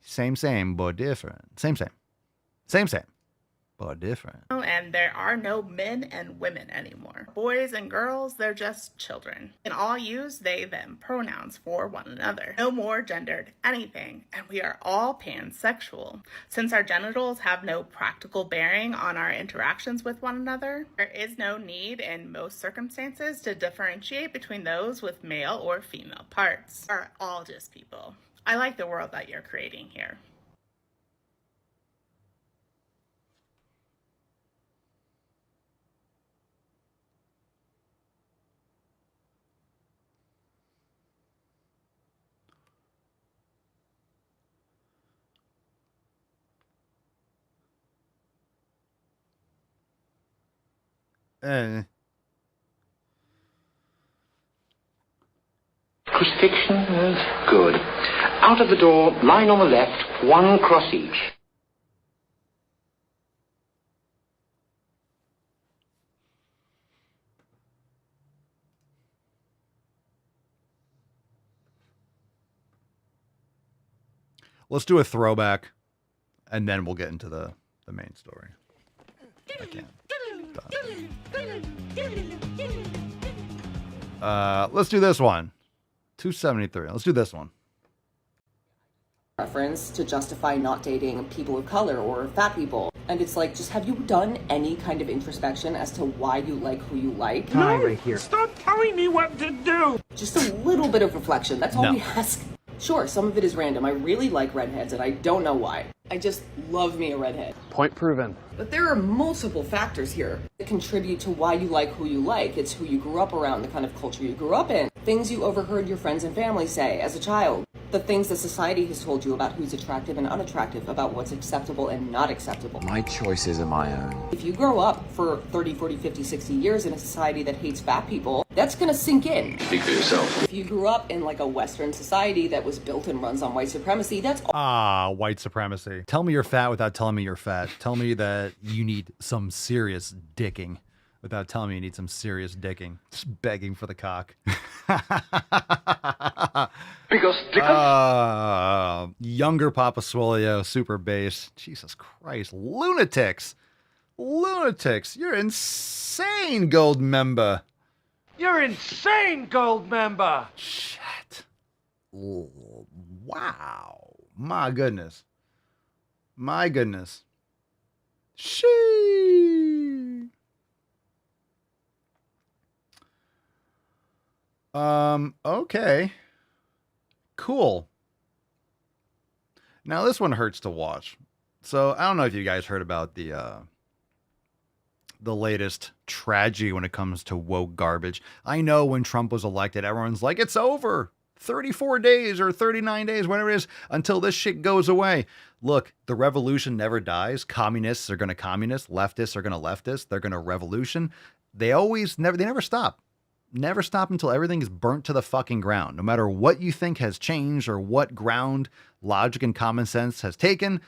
Same, but different. Same, but different. And there are no men and women anymore. Boys and girls, they're just children. And all use they, them pronouns for one another. No more gendered anything. And we are all pansexual. Since our genitals have no practical bearing on our interactions with one another, there is no need in most circumstances to differentiate between those with male or female parts. We are all just people. I like the world that you're creating here. Crucifixion is good. Out of the door, line on the left, one cross each. Let's do a throwback, and then we'll get into the main story. I can't. Let's do this one. 273. Let's do this one. Preference to justify not dating people of color or fat people. And it's like, just have you done any kind of introspection as to why you like who you like? No, right here. Stop telling me what to do. Just a little bit of reflection. That's all No. we ask. Sure, some of it is random. I really like redheads and I don't know why. I just love me a redhead. Point proven. But there are multiple factors here that contribute to why you like who you like. It's who you grew up around, the kind of culture you grew up in, things you overheard your friends and family say as a child, the things that society has told you about who's attractive and unattractive, about what's acceptable and not acceptable. My choices are my own. If you grow up for 30, 40, 50, 60 years in a society that hates fat people, that's gonna sink in. Speak for yourself. If you grew up in like a Western society that was built and runs on white supremacy, that's White supremacy. Tell me you're fat without telling me you're fat. Tell me that you need some serious dicking without telling me you need some serious dicking. Just begging for the cock. Younger Papa Swole, super bass. Jesus Christ. Lunatics. Lunatics, you're insane, gold member. You're insane, gold member. Shit. Wow. My goodness. My goodness. She. Okay. Cool. Now this one hurts to watch. So I don't know if you guys heard about the latest tragedy when it comes to woke garbage. I know when Trump was elected, everyone's like, it's over. 34 days or 39 days, whatever it is, until this shit goes away. Look, the revolution never dies. Communists are going to communist. Leftists are going to leftist. They're going to revolution. They never stop. Never stop until everything is burnt to the fucking ground. No matter what you think has changed or what ground logic and common sense has taken,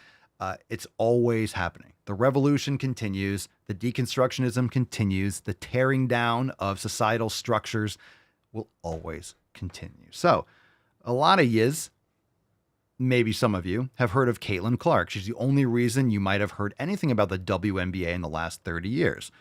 it's always happening. The revolution continues. The deconstructionism continues. The tearing down of societal structures will always continue. So, a lot of yous, maybe some of you, have heard of Caitlin Clark. She's the only reason you might have heard anything about the WNBA in the last 30 years.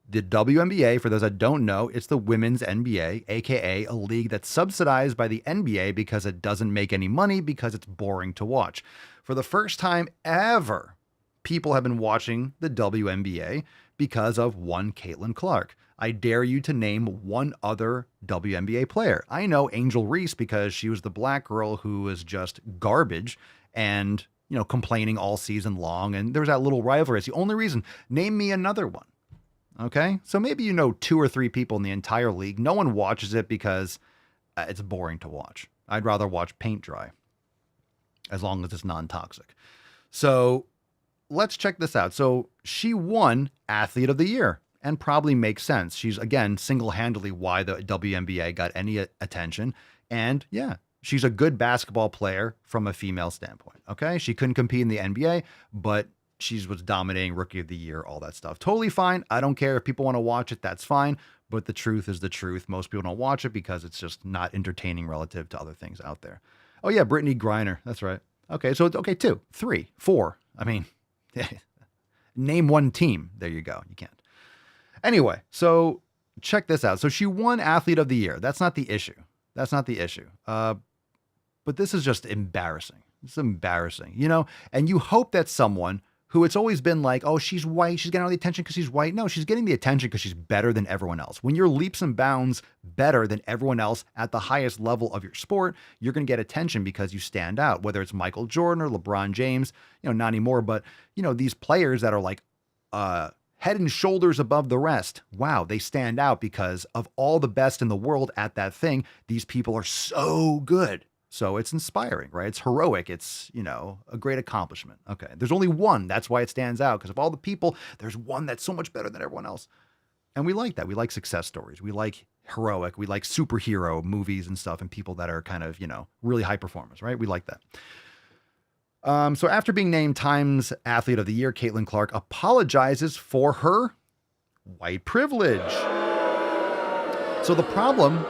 The WNBA, for those that don't know, it's the women's NBA, aka a league that's subsidized by the NBA because it doesn't make any money because it's boring to watch. For the first time ever, people have been watching the WNBA because of one Caitlin Clark. I dare you to name one other WNBA player. I know Angel Reese because she was the black girl who was just garbage and, complaining all season long. And there was that little rivalry. It's the only reason. Name me another one. Okay, so maybe 2 or 3 people in the entire league. No one watches it because it's boring to watch. I'd rather watch paint dry, as long as it's non-toxic. So let's check this out. So she won Athlete of the Year, and probably makes sense. She's, again, single-handedly why the WNBA got any attention. And yeah, she's a good basketball player from a female standpoint. Okay, she couldn't compete in the NBA, but she was dominating Rookie of the Year, all that stuff. Totally fine. I don't care if people want to watch it. That's fine. But the truth is the truth. Most people don't watch it because it's just not entertaining relative to other things out there. Oh, yeah, Brittany Griner. That's right. Okay, so it's okay, 2, 3, 4. I mean, name one team. There you go. You can't. Anyway, so check this out. So she won Athlete of the Year. That's not the issue. That's not the issue. But this is just embarrassing. It's embarrassing, and you hope that someone who it's always been like, oh, she's white, she's getting all the attention because she's white. No, she's getting the attention because she's better than everyone else. When you're leaps and bounds better than everyone else at the highest level of your sport, you're going to get attention because you stand out, whether it's Michael Jordan or LeBron James, not anymore, but, these players that are like head and shoulders above the rest. Wow, they stand out because of all the best in the world at that thing. These people are so good. So it's inspiring, right? It's heroic. It's, a great accomplishment. Okay. There's only one. That's why it stands out. Because of all the people, there's one that's so much better than everyone else. And we like that. We like success stories. We like heroic. We like superhero movies and stuff and people that are kind of, really high performers, right? We like that. So after being named Times Athlete of the Year, Caitlin Clark apologizes for her white privilege. So the problem...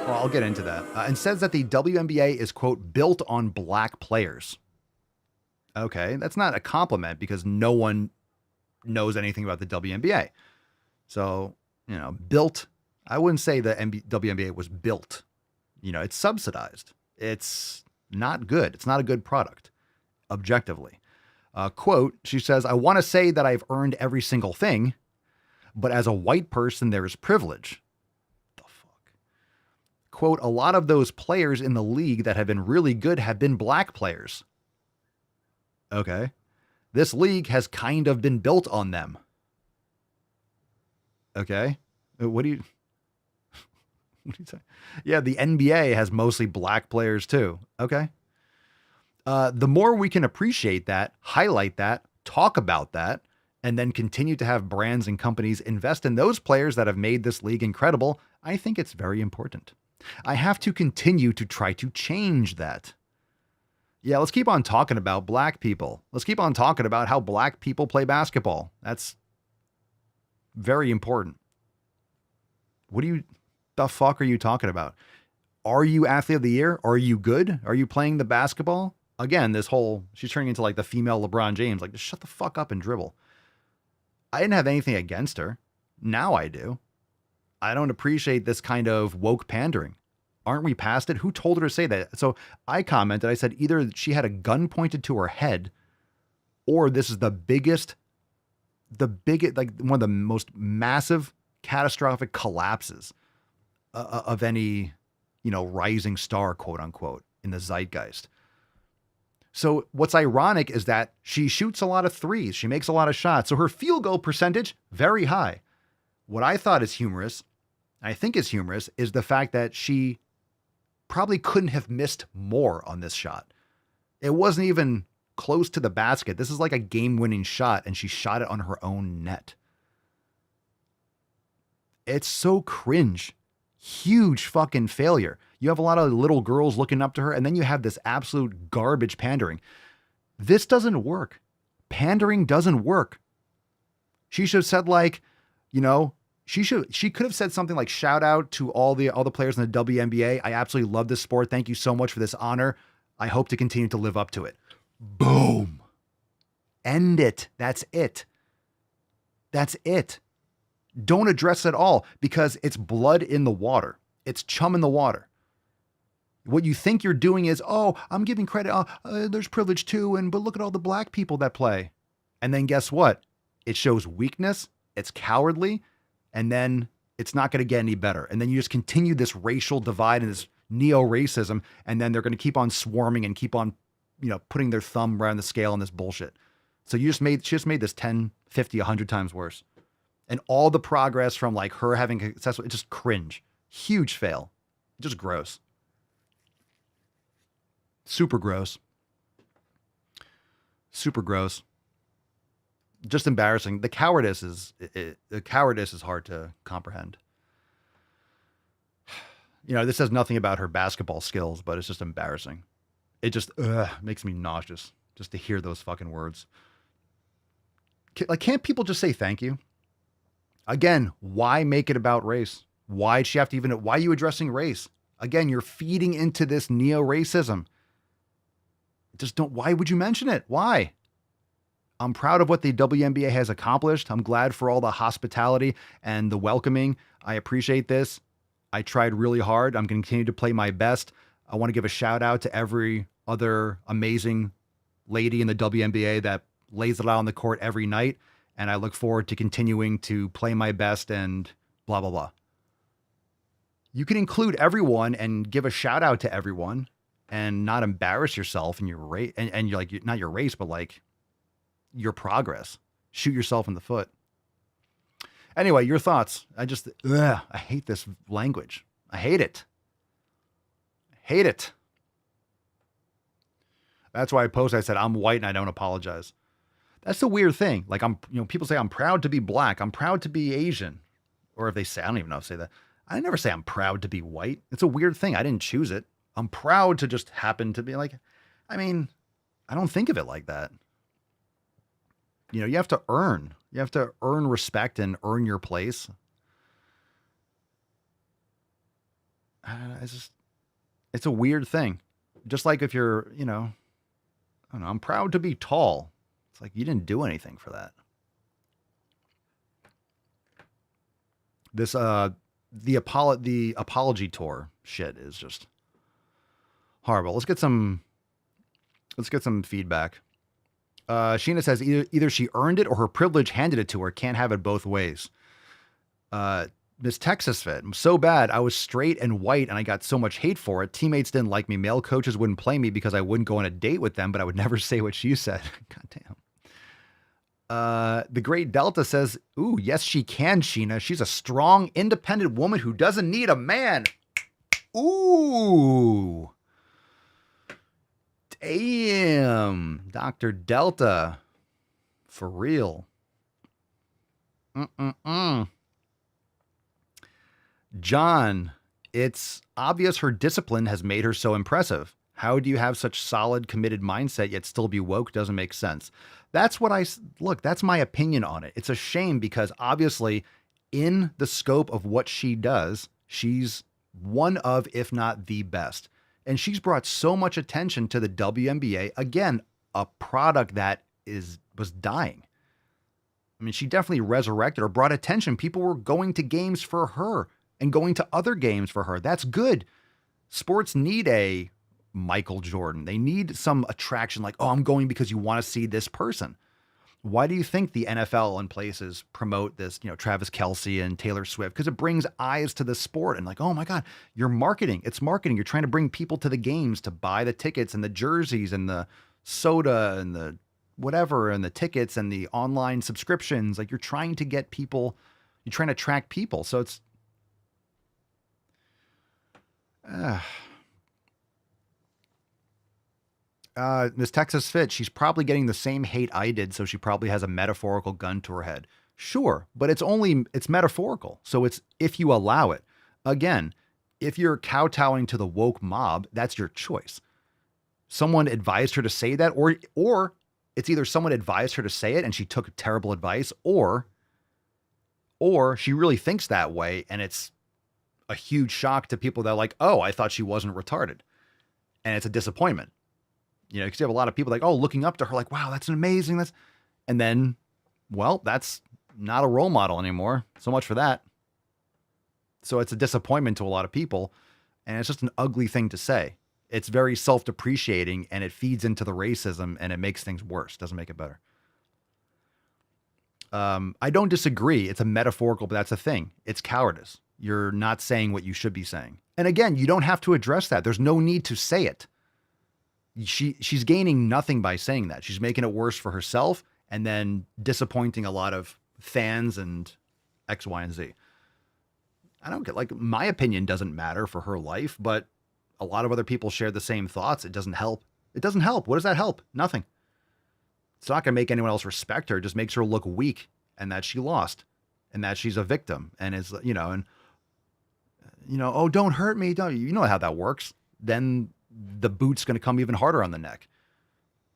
Well, I'll get into that. And says that the WNBA is, quote, built on black players. Okay, that's not a compliment because no one knows anything about the WNBA. So, built, I wouldn't say the WNBA was built. It's subsidized. It's not good. It's not a good product, objectively. Quote, she says, I want to say that I've earned every single thing, but as a white person, there is privilege. Quote, a lot of those players in the league that have been really good have been black players. Okay. This league has kind of been built on them. Okay. What do you say? Yeah, the NBA has mostly black players too. Okay. The more we can appreciate that, highlight that, talk about that, and then continue to have brands and companies invest in those players that have made this league incredible, I think it's very important. I have to continue to try to change that. Yeah, let's keep on talking about black people. Let's keep on talking about how black people play basketball. That's very important. The fuck are you talking about? Are you Athlete of the Year? Are you good? Are you playing the basketball? Again, she's turning into like the female LeBron James. Like, just shut the fuck up and dribble. I didn't have anything against her. Now I do. I don't appreciate this kind of woke pandering. Aren't we past it? Who told her to say that? So I commented, I said either she had a gun pointed to her head, or this is the biggest, like one of the most massive catastrophic collapses of any, rising star, quote unquote, in the zeitgeist. So what's ironic is that she shoots a lot of threes. She makes a lot of shots. So her field goal percentage, very high. What I thought is humorous, I think is humorous, is the fact that she probably couldn't have missed more on this shot. It wasn't even close to the basket. This is like a game-winning shot, and she shot it on her own net. It's so cringe. Huge fucking failure. You have a lot of little girls looking up to her, and then you have this absolute garbage pandering. This doesn't work. Pandering doesn't work. She should have said she could have said something like, shout out to all the players in the WNBA. I absolutely love this sport. Thank you so much for this honor. I hope to continue to live up to it. Boom. End it. That's it. That's it. Don't address it at all, because it's blood in the water. It's chum in the water. What you think you're doing is, I'm giving credit. There's privilege too. But look at all the black people that play. And then guess what? It shows weakness. It's cowardly. And then it's not going to get any better. And then you just continue this racial divide and this neo-racism. And then they're going to keep on swarming and keep on, putting their thumb around the scale on this bullshit. So she just made this 10, 50, 100 times worse. And all the progress from like her having successful, it's just cringe. Huge fail. Just gross. Super gross. Super gross. Just embarrassing. The cowardice is hard to comprehend. This says nothing about her basketball skills, but it's just embarrassing. It just makes me nauseous just to hear those fucking words. Can't people just say thank you? Again, why make it about race? Why'd she have to why are you addressing race? Again, you're feeding into this neo-racism. Why would you mention it? Why? I'm proud of what the WNBA has accomplished. I'm glad for all the hospitality and the welcoming. I appreciate this. I tried really hard. I'm going to continue to play my best. I want to give a shout out to every other amazing lady in the WNBA that lays it out on the court every night. And I look forward to continuing to play my best and blah, blah, blah. You can include everyone and give a shout out to everyone and not embarrass yourself and your race and you're like, not your race, but like your progress. Shoot yourself in the foot. Anyway, your thoughts. I hate this language. I hate it. Hate it. That's why I said, I'm white and I don't apologize. That's the weird thing. Like people say I'm proud to be black. I'm proud to be Asian. Or if they say, I don't even know if they say that. I never say I'm proud to be white. It's a weird thing. I didn't choose it. I'm proud to just happen to be like, I don't think of it like that. You have to earn. You have to earn respect and earn your place. It's a weird thing. Just like if you're, I don't know, I'm proud to be tall. It's like, you didn't do anything for that. This, the apology tour shit is just horrible. Let's get some feedback. Sheena says either she earned it or her privilege handed it to her. Can't have it both ways. Miss Texas Fit. I'm so bad. I was straight and white and I got so much hate for it. Teammates didn't like me. Male coaches wouldn't play me because I wouldn't go on a date with them, but I would never say what she said. God damn. The Great Delta says, ooh, yes, she can, Sheena. She's a strong, independent woman who doesn't need a man. Ooh. Damn. Dr. Delta. For real. John, it's obvious her discipline has made her so impressive. How do you have such solid, committed mindset yet still be woke? Doesn't make sense. That's that's my opinion on it. It's a shame because obviously in the scope of what she does, she's one of, if not the best. And she's brought so much attention to the WNBA. Again, a product that was dying. I mean, she definitely resurrected or brought attention. People were going to games for her and going to other games for her. That's good. Sports need a Michael Jordan. They need some attraction like, oh, I'm going because you want to see this person. Why do you think the NFL and places promote this, Travis Kelce and Taylor Swift? Because it brings eyes to the sport and like, oh my God, you're marketing. It's marketing. You're trying to bring people to the games to buy the tickets and the jerseys and the soda and the whatever and the tickets and the online subscriptions. Like you're trying to get people, you're trying to attract people. So it's, Miss Texas Fit, she's probably getting the same hate I did, so she probably has a metaphorical gun to her head. Sure, but it's metaphorical. So it's if you allow it. Again, if you're kowtowing to the woke mob, that's your choice. Someone advised her to say that, or it's either someone advised her to say it and she took terrible advice, or she really thinks that way and it's a huge shock to people that are like, oh, I thought she wasn't retarded. And it's a disappointment. Because you have a lot of people like, oh, looking up to her like, wow, that's amazing. And then, well, that's not a role model anymore. So much for that. So it's a disappointment to a lot of people. And it's just an ugly thing to say. It's very self-depreciating and it feeds into the racism and it makes things worse. Doesn't make it better. I don't disagree. It's a metaphorical, but that's a thing. It's cowardice. You're not saying what you should be saying. And again, you don't have to address that. There's no need to say it. She's gaining nothing by saying that. She's making it worse for herself and then disappointing a lot of fans and X, Y, and Z. I don't get, like, my opinion doesn't matter for her life, but a lot of other people share the same thoughts. It doesn't help. It doesn't help. What does that help? Nothing. It's not going to make anyone else respect her. It just makes her look weak and that she lost and that she's a victim and is, oh, don't hurt me. Don't, you know how that works. Then the boot's going to come even harder on the neck.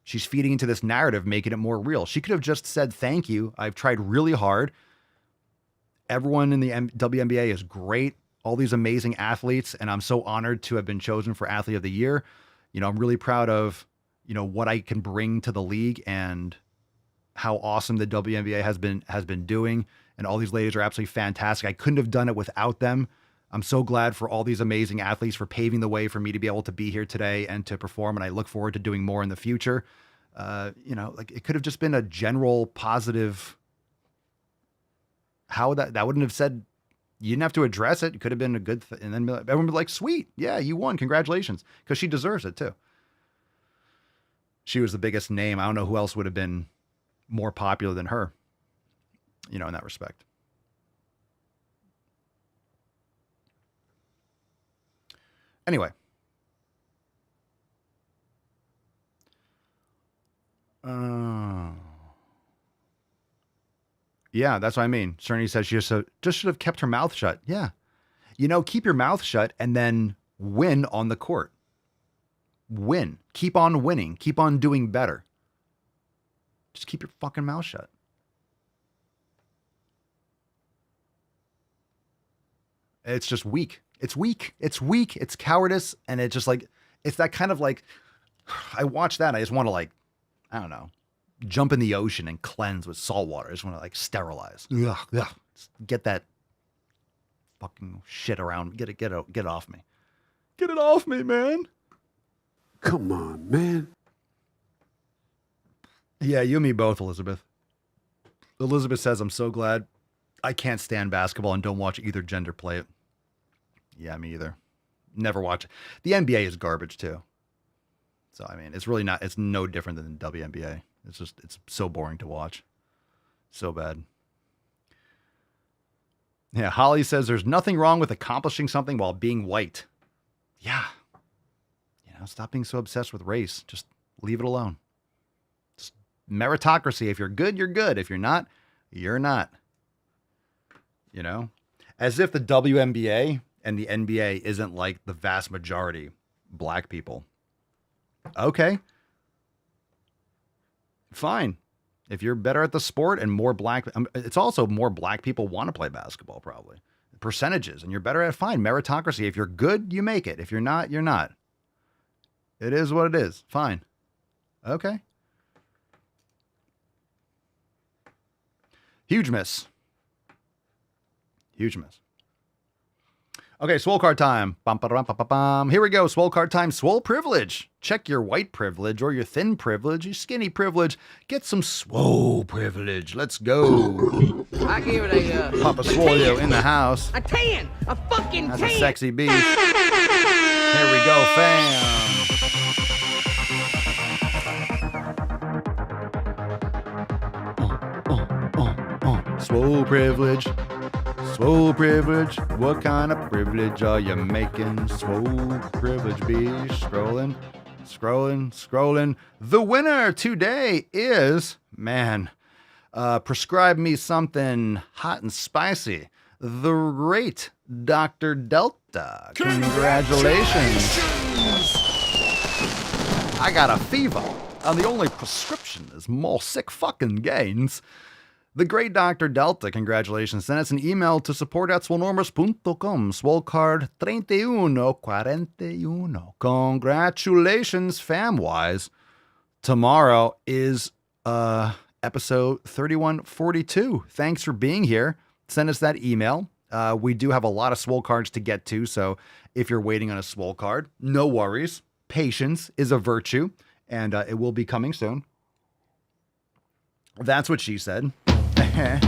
She's feeding into this narrative, making it more real. She could have just said, thank you. I've tried really hard. Everyone in the WNBA is great. All these amazing athletes. And I'm so honored to have been chosen for Athlete of the Year. I'm really proud of, what I can bring to the league and how awesome the WNBA has been doing. And all these ladies are absolutely fantastic. I couldn't have done it without them. I'm so glad for all these amazing athletes for paving the way for me to be able to be here today and to perform. And I look forward to doing more in the future. Like it could have just been a general positive. How that wouldn't have said, you didn't have to address it. It could have been a good thing. And then everyone would be like, sweet. Yeah, you won. Congratulations. Because she deserves it too. She was the biggest name. I don't know who else would have been more popular than her, in that respect. Anyway. Yeah, that's what I mean. Cerny says she just should have kept her mouth shut. Yeah. Keep your mouth shut and then win on the court. Win. Keep on winning. Keep on doing better. Just keep your fucking mouth shut. It's just weak. It's weak. It's weak. It's cowardice. And it's just like, it's that kind of like, I watch that. And I just want to like, I don't know, jump in the ocean and cleanse with salt water. I just want to like sterilize. Ugh. Just get that fucking shit around. Get it off me. Get it off me, man. Come on, man. Yeah, you and me both, Elizabeth. Elizabeth says, I'm so glad I can't stand basketball and don't watch either gender play it. Yeah, me either. Never watch it. The NBA is garbage too. So, I mean, it's really not, it's no different than the WNBA. It's so boring to watch. So bad. Yeah, Holly says there's nothing wrong with accomplishing something while being white. Yeah. Stop being so obsessed with race. Just leave it alone. Just meritocracy. If you're good, you're good. If you're not, you're not. As if the WNBA and the NBA isn't like the vast majority black people. Okay. Fine. If you're better at the sport and more black, it's also more black people want to play basketball probably. Percentages, and you're better at it, fine. Meritocracy. If you're good, you make it. If you're not, you're not. It is what it is. Fine. Okay. Huge miss. Huge miss. Okay, swole card time. Bum, ba, bum, bum, bum. Here we go. Swole card time. Swole privilege. Check your white privilege or your thin privilege, your skinny privilege. Get some swole privilege. Let's go. I give it a Papa Swolio in the house. A 10. A fucking 10. That's a sexy beast. Here we go, fam. Swole privilege. Swole privilege, what kind of privilege are you making? Swole privilege be scrolling. The winner today is, prescribe me something hot and spicy. The great Dr. Delta. Congratulations. I got a fever, and the only prescription is more sick fucking gains. The great Dr. Delta, congratulations. Send us an email to support@swolenormous.com. Swole card 3141. Congratulations, fam-wise. Tomorrow is episode 3142. Thanks for being here. Send us that email. We do have a lot of swole cards to get to, so if you're waiting on a swole card, no worries. Patience is a virtue, and it will be coming soon. That's what she said. And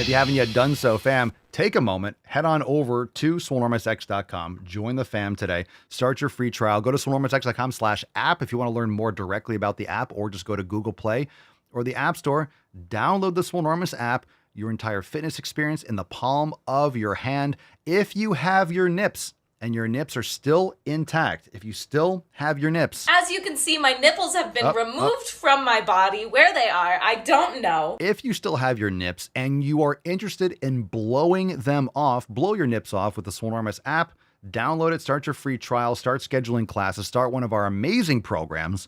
if you haven't yet done so, fam, take a moment, head on over to swolenormousx.com, join the fam today, start your free trial, go to swolenormousx.com/app if you want to learn more directly about the app, or just go to Google Play or the App Store, download the Swolenormous app, your entire fitness experience in the palm of your hand. If you have your nips, and your nips are still intact, if you still have your nips. As you can see, my nipples have been removed from my body. Where they are, I don't know. If you still have your nips and you are interested in blowing them off, blow your nips off with the Swolenormous app, download it, start your free trial, start scheduling classes, start one of our amazing programs.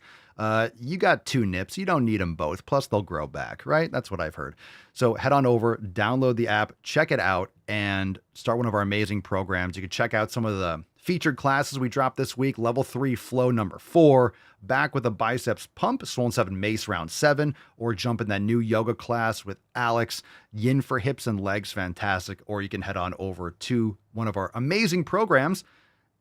You got 2 nips, you don't need them both, plus they'll grow back, right? That's what I've heard. So head on over, download the app, check it out, and start one of our amazing programs. You can check out some of the featured classes we dropped this week. Level 3 flow number 4, back with a biceps pump, Swollen 7 mace round 7, or jump in that new yoga class with Alex, yin for hips and legs, fantastic. Or you can head on over to one of our amazing programs,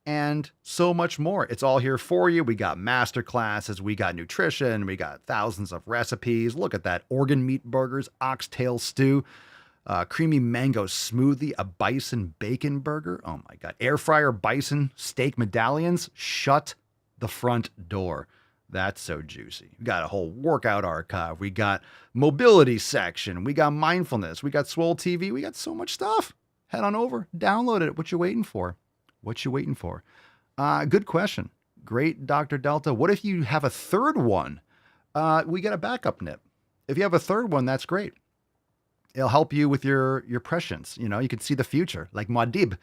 and so much more. It's all here for you. We got master classes, we got nutrition, we got thousands of recipes. Look at that. Organ meat burgers, oxtail stew, creamy mango smoothie, a bison bacon burger. Oh my God. Air fryer bison steak medallions. Shut the front door. That's so juicy. We got a whole workout archive. We got mobility section. We got mindfulness. We got Swole TV. We got so much stuff. Head on over, download it. What you waiting for? What you waiting for? Good question. Great, Dr. Delta. What if you have a third one? We got a backup nip. If you have a third one, that's great. It'll help you with your prescience. You know, you can see the future, like Muad'Dib.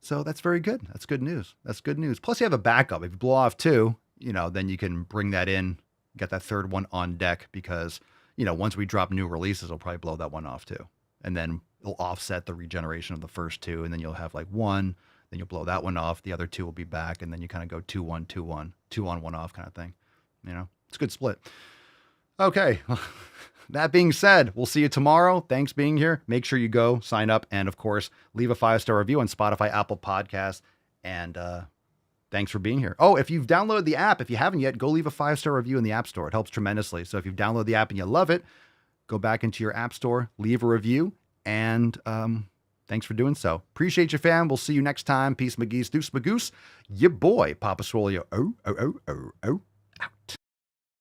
So that's very good. That's good news. That's good news. Plus, you have a backup. If you blow off 2, you know, then you can bring that in, get that third one on deck, because, you know, once we drop new releases, we'll probably blow that one off too. And then it'll offset the regeneration of the first 2. And then you'll have like 1. Then you'll blow that one off. The other 2 will be back. And then you kind of go 2-1, 2-1, 2 on, 1 off kind of thing. You know, it's a good split. Okay. That being said, we'll see you tomorrow. Thanks being here. Make sure you go sign up. And of course, leave a 5-star review on Spotify, Apple Podcasts. And thanks for being here. Oh, if you've downloaded the app, if you haven't yet, go leave a 5-star review in the App Store. It helps tremendously. So if you've downloaded the app and you love it, go back into your App Store, leave a review, and thanks for doing so. Appreciate you, fam. We'll see you next time. Peace, McGee's, deuce, magoose. Your boy, Papa Swolio. Out.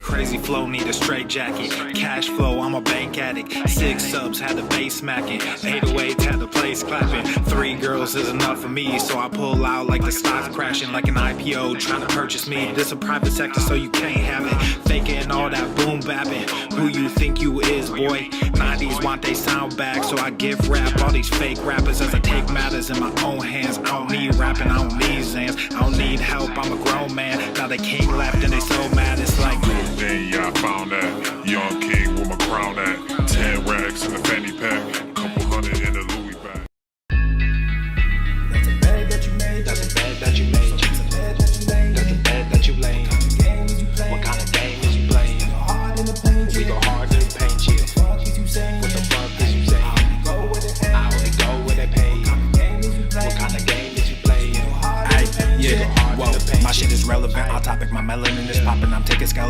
Crazy flow, need a straight jacket. Cash flow, I'm a bank addict. 6 subs, had the bass smacking. 808s, had the place clapping. 3 girls is enough for me, so I pull out like the stock crashing. Like an IPO, trying to purchase me. This a private sector, so you can't have it. Faking all that boom bapping. Who you think you is, boy? 90s want they sound back, so I give rap all these fake rappers as I take matters in my own hands. I don't need rapping, I don't need Zans. I don't need help, I'm a grown man. Now they king left and they so mad, it's like then yeah, I found that young king with my crown at 10 racks in the fanny pack, couple hundred in the Louis bag. That's a bag that you made. That's a bag that you made. That's a bag that you laid. That's a bag that you laid. What kind of game is you playing? We go hard in the paint, yeah. My shit is relevant, on topic, my melanin is popping. I'm taking skeletons.